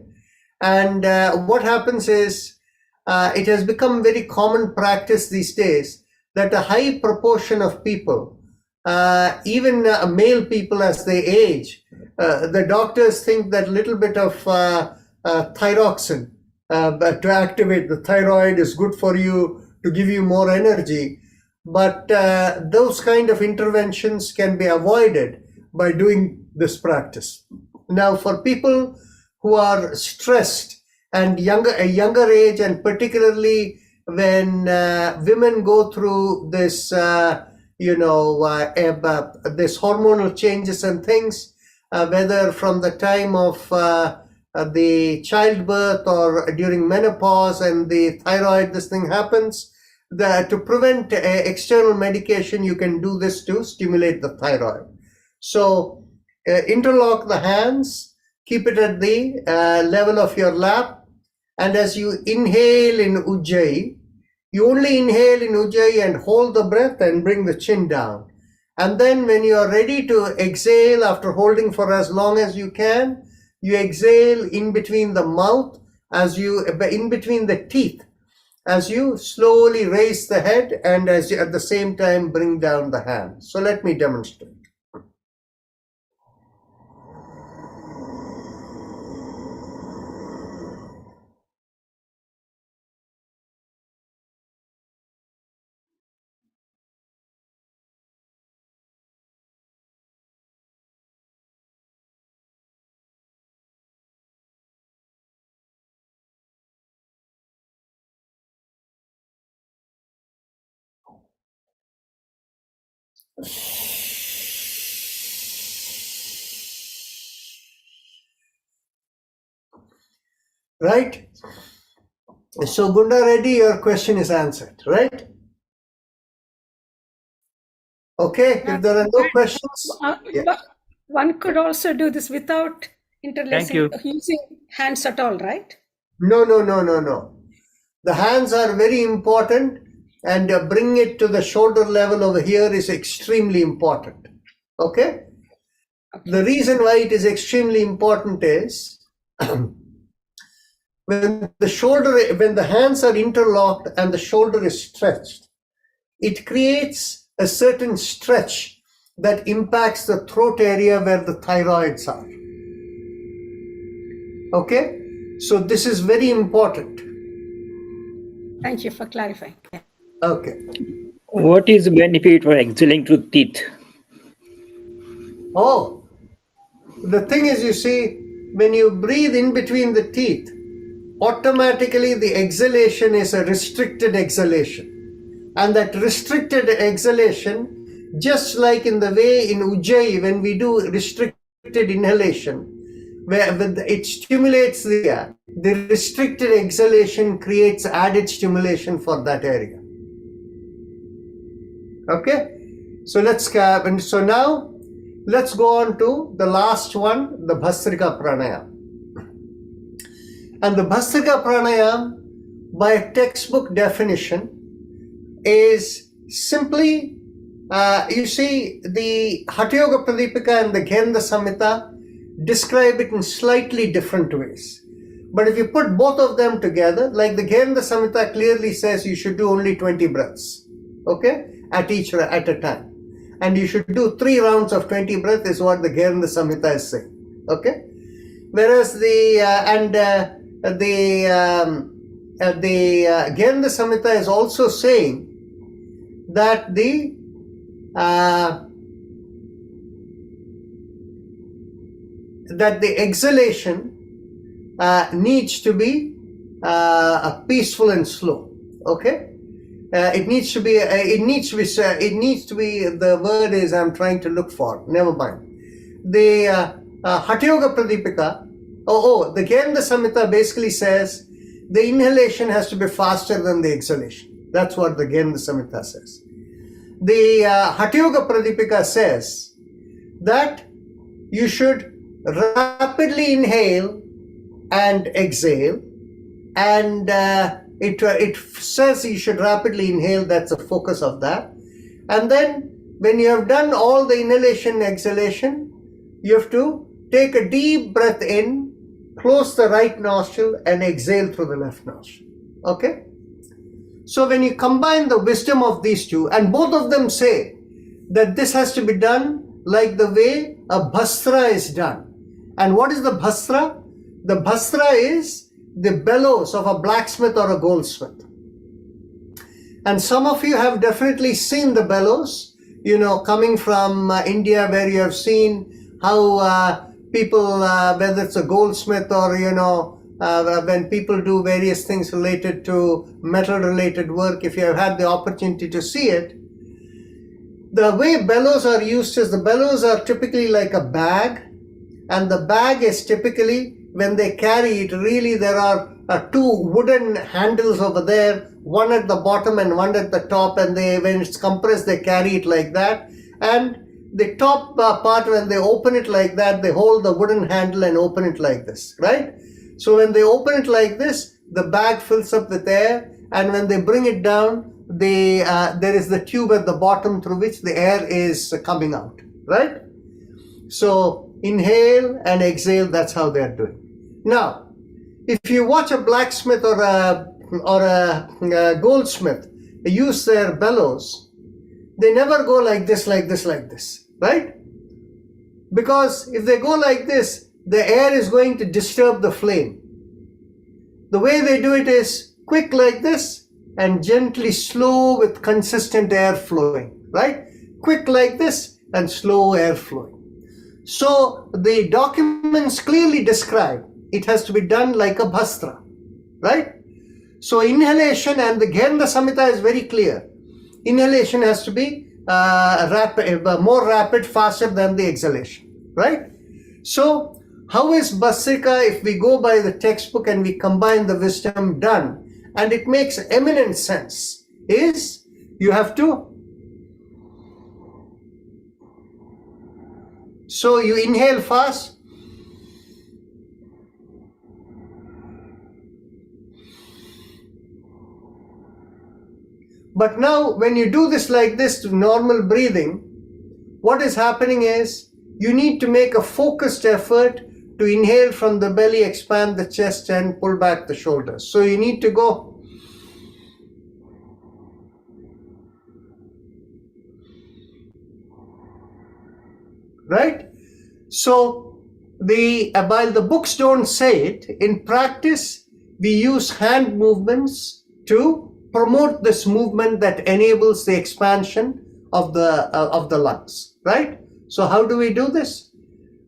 And what happens is, it has become very common practice these days that a high proportion of people, even male people as they age, the doctors think that little bit of thyroxine to activate the thyroid is good for you, to give you more energy. But those kind of interventions can be avoided by doing this practice. Now, for people who are stressed and a younger age, and particularly when women go through this, this hormonal changes and things, whether from the time of the childbirth or during menopause and the thyroid, this thing happens, to prevent external medication, you can do this to stimulate the thyroid. So interlock the hands, keep it at the level of your lap, and as you inhale in Ujjayi, you only inhale in Ujjayi and hold the breath and bring the chin down. And then when you are ready to exhale after holding for as long as you can, you exhale in between the mouth, in between the teeth, as you slowly raise the head and as you at the same time bring down the hand. So let me demonstrate. Right? So Gunda Reddy, your question is answered, right? Okay, if there are no questions. But one could also do this without interlacing, using hands at all, right? No. The hands are very important, and bring it to the shoulder level over here is extremely important. Okay? The reason why it is extremely important is when the hands are interlocked and the shoulder is stretched, it creates a certain stretch that impacts the throat area where the thyroids are. Okay? So this is very important. Thank you for clarifying. Yeah. Okay. What is the benefit for exhaling through teeth? Oh, the thing is, you see, when you breathe in between the teeth, automatically the exhalation is a restricted exhalation. And that restricted exhalation, just like in the way in Ujjayi, when we do restricted inhalation, where it stimulates the restricted exhalation creates added stimulation for that area. Okay, so now let's go on to the last one, the Bhastrika Pranayama. And the Bhastrika Pranayama, by a textbook definition, is simply, you see, the Hatha Yoga Pradipika and the Genda Samhita describe it in slightly different ways. But if you put both of them together, like the Genda Samhita clearly says you should do only 20 breaths, okay, at a time. And you should do 3 rounds of 20 breaths is what the Genda Samhita is saying, okay? Whereas the Genda Samhita is also saying that the exhalation needs to be peaceful and slow. Okay, it needs to be. The word is I'm trying to look for. Never mind. The Hatha Yoga Pradipika. The Genda Samhita basically says the inhalation has to be faster than the exhalation. That's what the Genda Samhita says. The Hatha Yoga Pradipika says that you should rapidly inhale and exhale, and it says you should rapidly inhale. That's the focus of that. And then when you have done all the inhalation and exhalation, you have to take a deep breath in, close the right nostril, and exhale through the left nostril. Okay? So when you combine the wisdom of these two, and both of them say that this has to be done like the way a bhastra is done. And what is the bhastra? The bhastra is the bellows of a blacksmith or a goldsmith. And some of you have definitely seen the bellows, coming from India, where you have seen how people, whether it's a goldsmith or, when people do various things related to metal related work, if you have had the opportunity to see it, the way bellows are used is the bellows are typically like a bag, and the bag is typically, when they carry it, really there are 2 wooden handles over there, one at the bottom and one at the top, and when it's compressed they carry it like that, and the top part, when they open it like that, they hold the wooden handle and open it like this, right? So when they open it like this, the bag fills up with air, and when they bring it down, there is the tube at the bottom through which the air is coming out, right? So inhale and exhale, that's how they're doing. Now, if you watch a blacksmith or a goldsmith use their bellows, they never go like this, right? Because if they go like this, the air is going to disturb the flame. The way they do it is quick like this and gently slow with consistent air flowing, right? Quick like this and slow air flowing. So the documents clearly describe it has to be done like a bhastra, right? So inhalation, and the Genda Samhita is very clear. Inhalation has to be more rapid, faster than the exhalation, right? So how is Bhastrika, if we go by the textbook and we combine the wisdom, done? And it makes eminent sense, is you have to, so you inhale fast, but now when you do this like this to normal breathing, what is happening is you need to make a focused effort to inhale from the belly, expand the chest, and pull back the shoulders. So you need to go. Right? So while the books don't say it, in practice, we use hand movements to promote this movement that enables the expansion of the lungs, right? So how do we do this?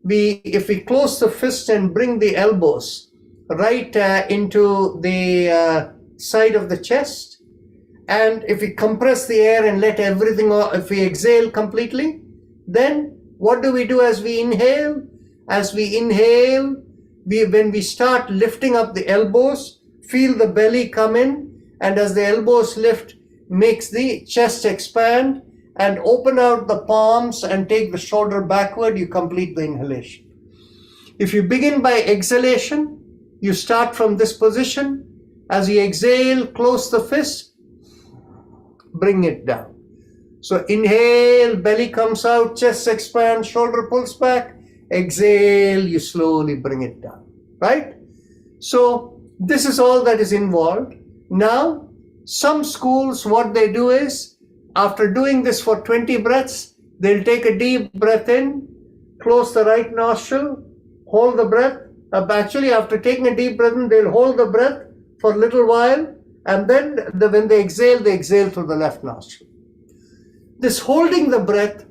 if we close the fist and bring the elbows right into the side of the chest, and if we compress the air and let everything, if we exhale completely, then what do we do as we inhale? As we inhale, when we start lifting up the elbows, feel the belly come in, and as the elbows lift, makes the chest expand, and open out the palms and take the shoulder backward, you complete the inhalation. If you begin by exhalation, you start from this position. As you exhale, close the fist, bring it down. So inhale, belly comes out, chest expands, shoulder pulls back. Exhale, you slowly bring it down, right? So this is all that is involved. Now, some schools, what they do is, after doing this for 20 breaths, they'll take a deep breath in, close the right nostril, hold the breath. Actually, after taking a deep breath in, they'll hold the breath for a little while, and then when they exhale through the left nostril. This holding the breath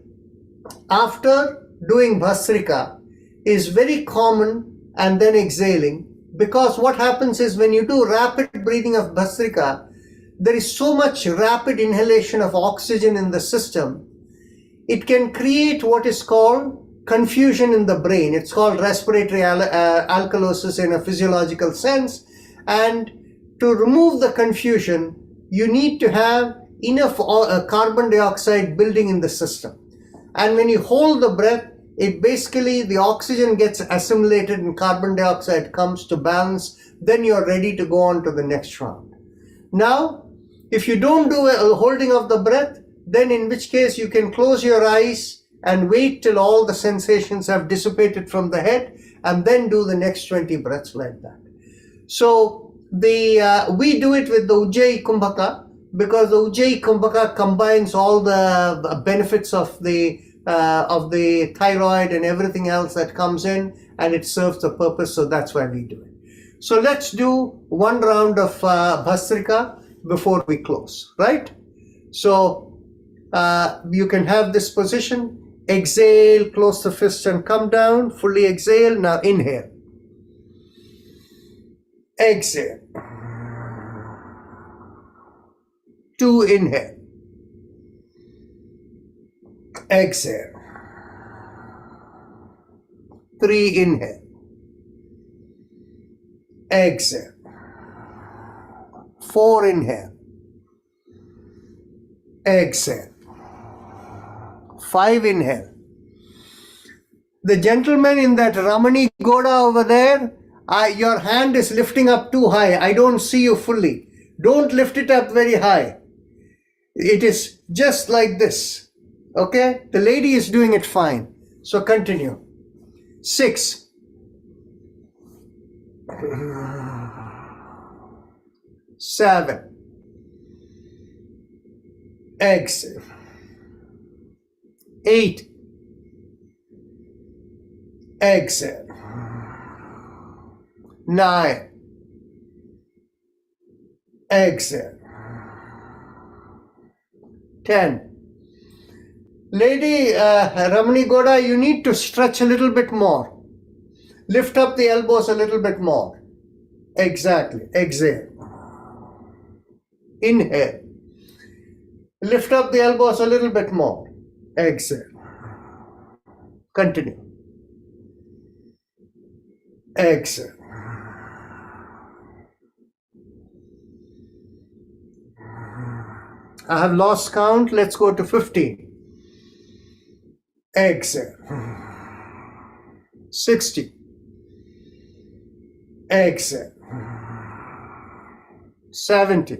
after doing Bhastrika is very common, and then exhaling, because what happens is when you do rapid breathing of Bhastrika, there is so much rapid inhalation of oxygen in the system, it can create what is called confusion in the brain. It's called respiratory alkalosis in a physiological sense. And to remove the confusion, you need to have enough carbon dioxide building in the system. And when you hold the breath, it basically, the oxygen gets assimilated and carbon dioxide comes to balance. Then you're ready to go on to the next round. Now, if you don't do a holding of the breath, then in which case you can close your eyes and wait till all the sensations have dissipated from the head, and then do the next 20 breaths like that. So we do it with the Ujjayi Kumbhaka, because the Ujjayi Kumbhaka combines all the benefits of the thyroid and everything else that comes in, and it serves the purpose, so that's why we do it. So let's do one round of Bhastrika before we close, right? So you can have this position, exhale, close the fist and come down, fully exhale. Now inhale, exhale, 2, inhale, exhale, 3, inhale, exhale, 4, inhale, exhale, 5, inhale. The gentleman in that Ramani Goda over there, your hand is lifting up too high. I don't see you fully. Don't lift it up very high. It is just like this. Okay? The lady is doing it fine. So continue. 6. 7. Exhale. 8. Exhale. 9. Exhale. 10. Lady Ramani Goda, you need to stretch a little bit more. Lift up the elbows a little bit more. Exactly. Exhale. Inhale. Lift up the elbows a little bit more. Exhale. Continue. Exhale. I have lost count. Let's go to 15. Exhale. 60. Exhale. 70.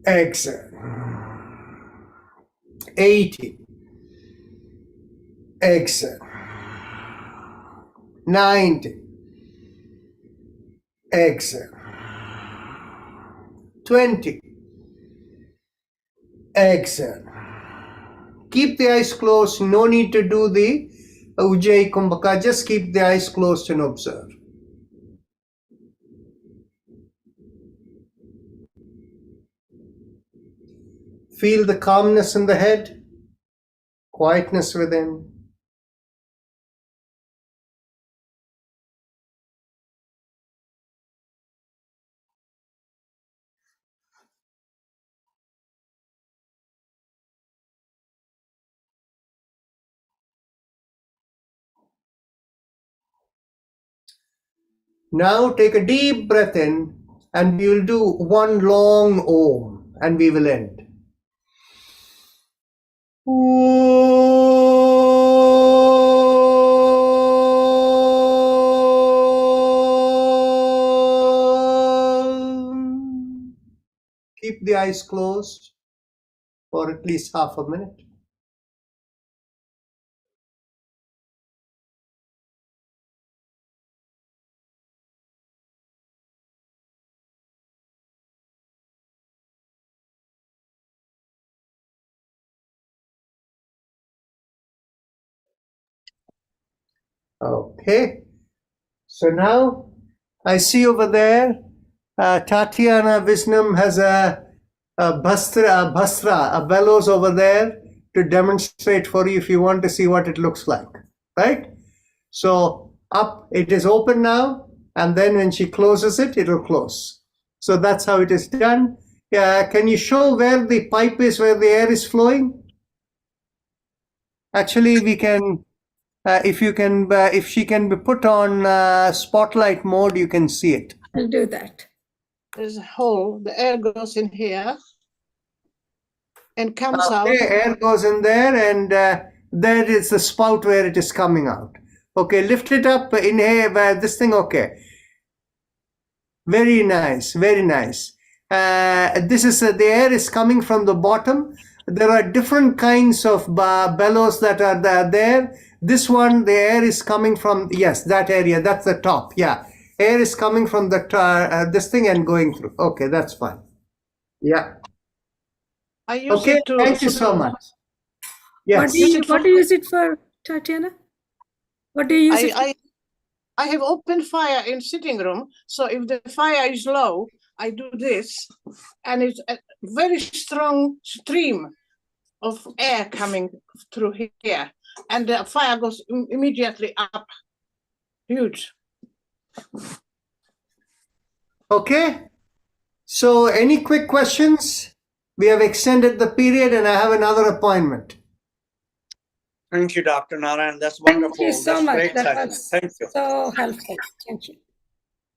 Exhale. 80. Exhale. 90. Exhale. 20. Exhale. Keep the eyes closed. No need to do the Ujjayi Kumbhaka. Just keep the eyes closed and observe. Feel the calmness in the head, quietness within. Now take a deep breath in, and we will do one long Om, and we will end. Keep the eyes closed for at least half a minute. Okay, so now I see over there Tatiana Visnam has a bastra, a bellows over there to demonstrate for you if you want to see what it looks like, right? So up, it is open now, and then when she closes it, it'll close. So that's how it is done. Can you show where the pipe is, where the air is flowing? Actually, we can, if she can be put on spotlight mode, you can see it. I'll do that. There's a hole, the air goes in here and comes out. Okay, air goes in there, and there is the spout where it is coming out. Okay, lift it up, inhale, this thing, okay. Very nice, very nice. This is, the air is coming from the bottom. There are different kinds of bellows that are there. This one, the air is coming from, yes, that area, that's the top, yeah. Air is coming from the this thing and going through. Okay, that's fine. Yeah. I use Okay, it to. thank you so much. Yes. What do you use it for, Tatiana? What do you use it for? I have open fire in sitting room, so if the fire is low, I do this, and it's a very strong stream of air coming through here, and the fire goes immediately up. Huge. Okay. So any quick questions? We have extended the period, and I have another appointment. Thank you, Dr. Narayan. That's Thank wonderful. you so That's much. great That session. was Thank you. so helpful. Thank you.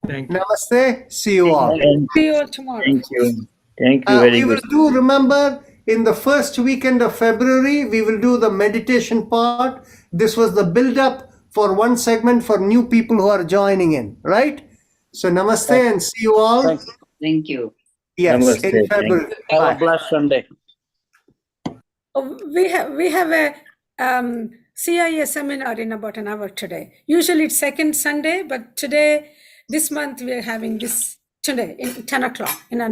Thank you. Namaste. See you all. See you all tomorrow. Thank you. Thank you very We will good. do, remember, in the first weekend of February, we will do the meditation part. This was the build-up for one segment for new people who are joining in, right? So namaste and see you all. Thank you. Thank you. Yes, Namaste, in thank February. Have Bye. a blessed Sunday. Oh, we have a CIA seminar in about an hour today. Usually it's second Sunday, but today, this month, we are having this today in 10 o'clock in an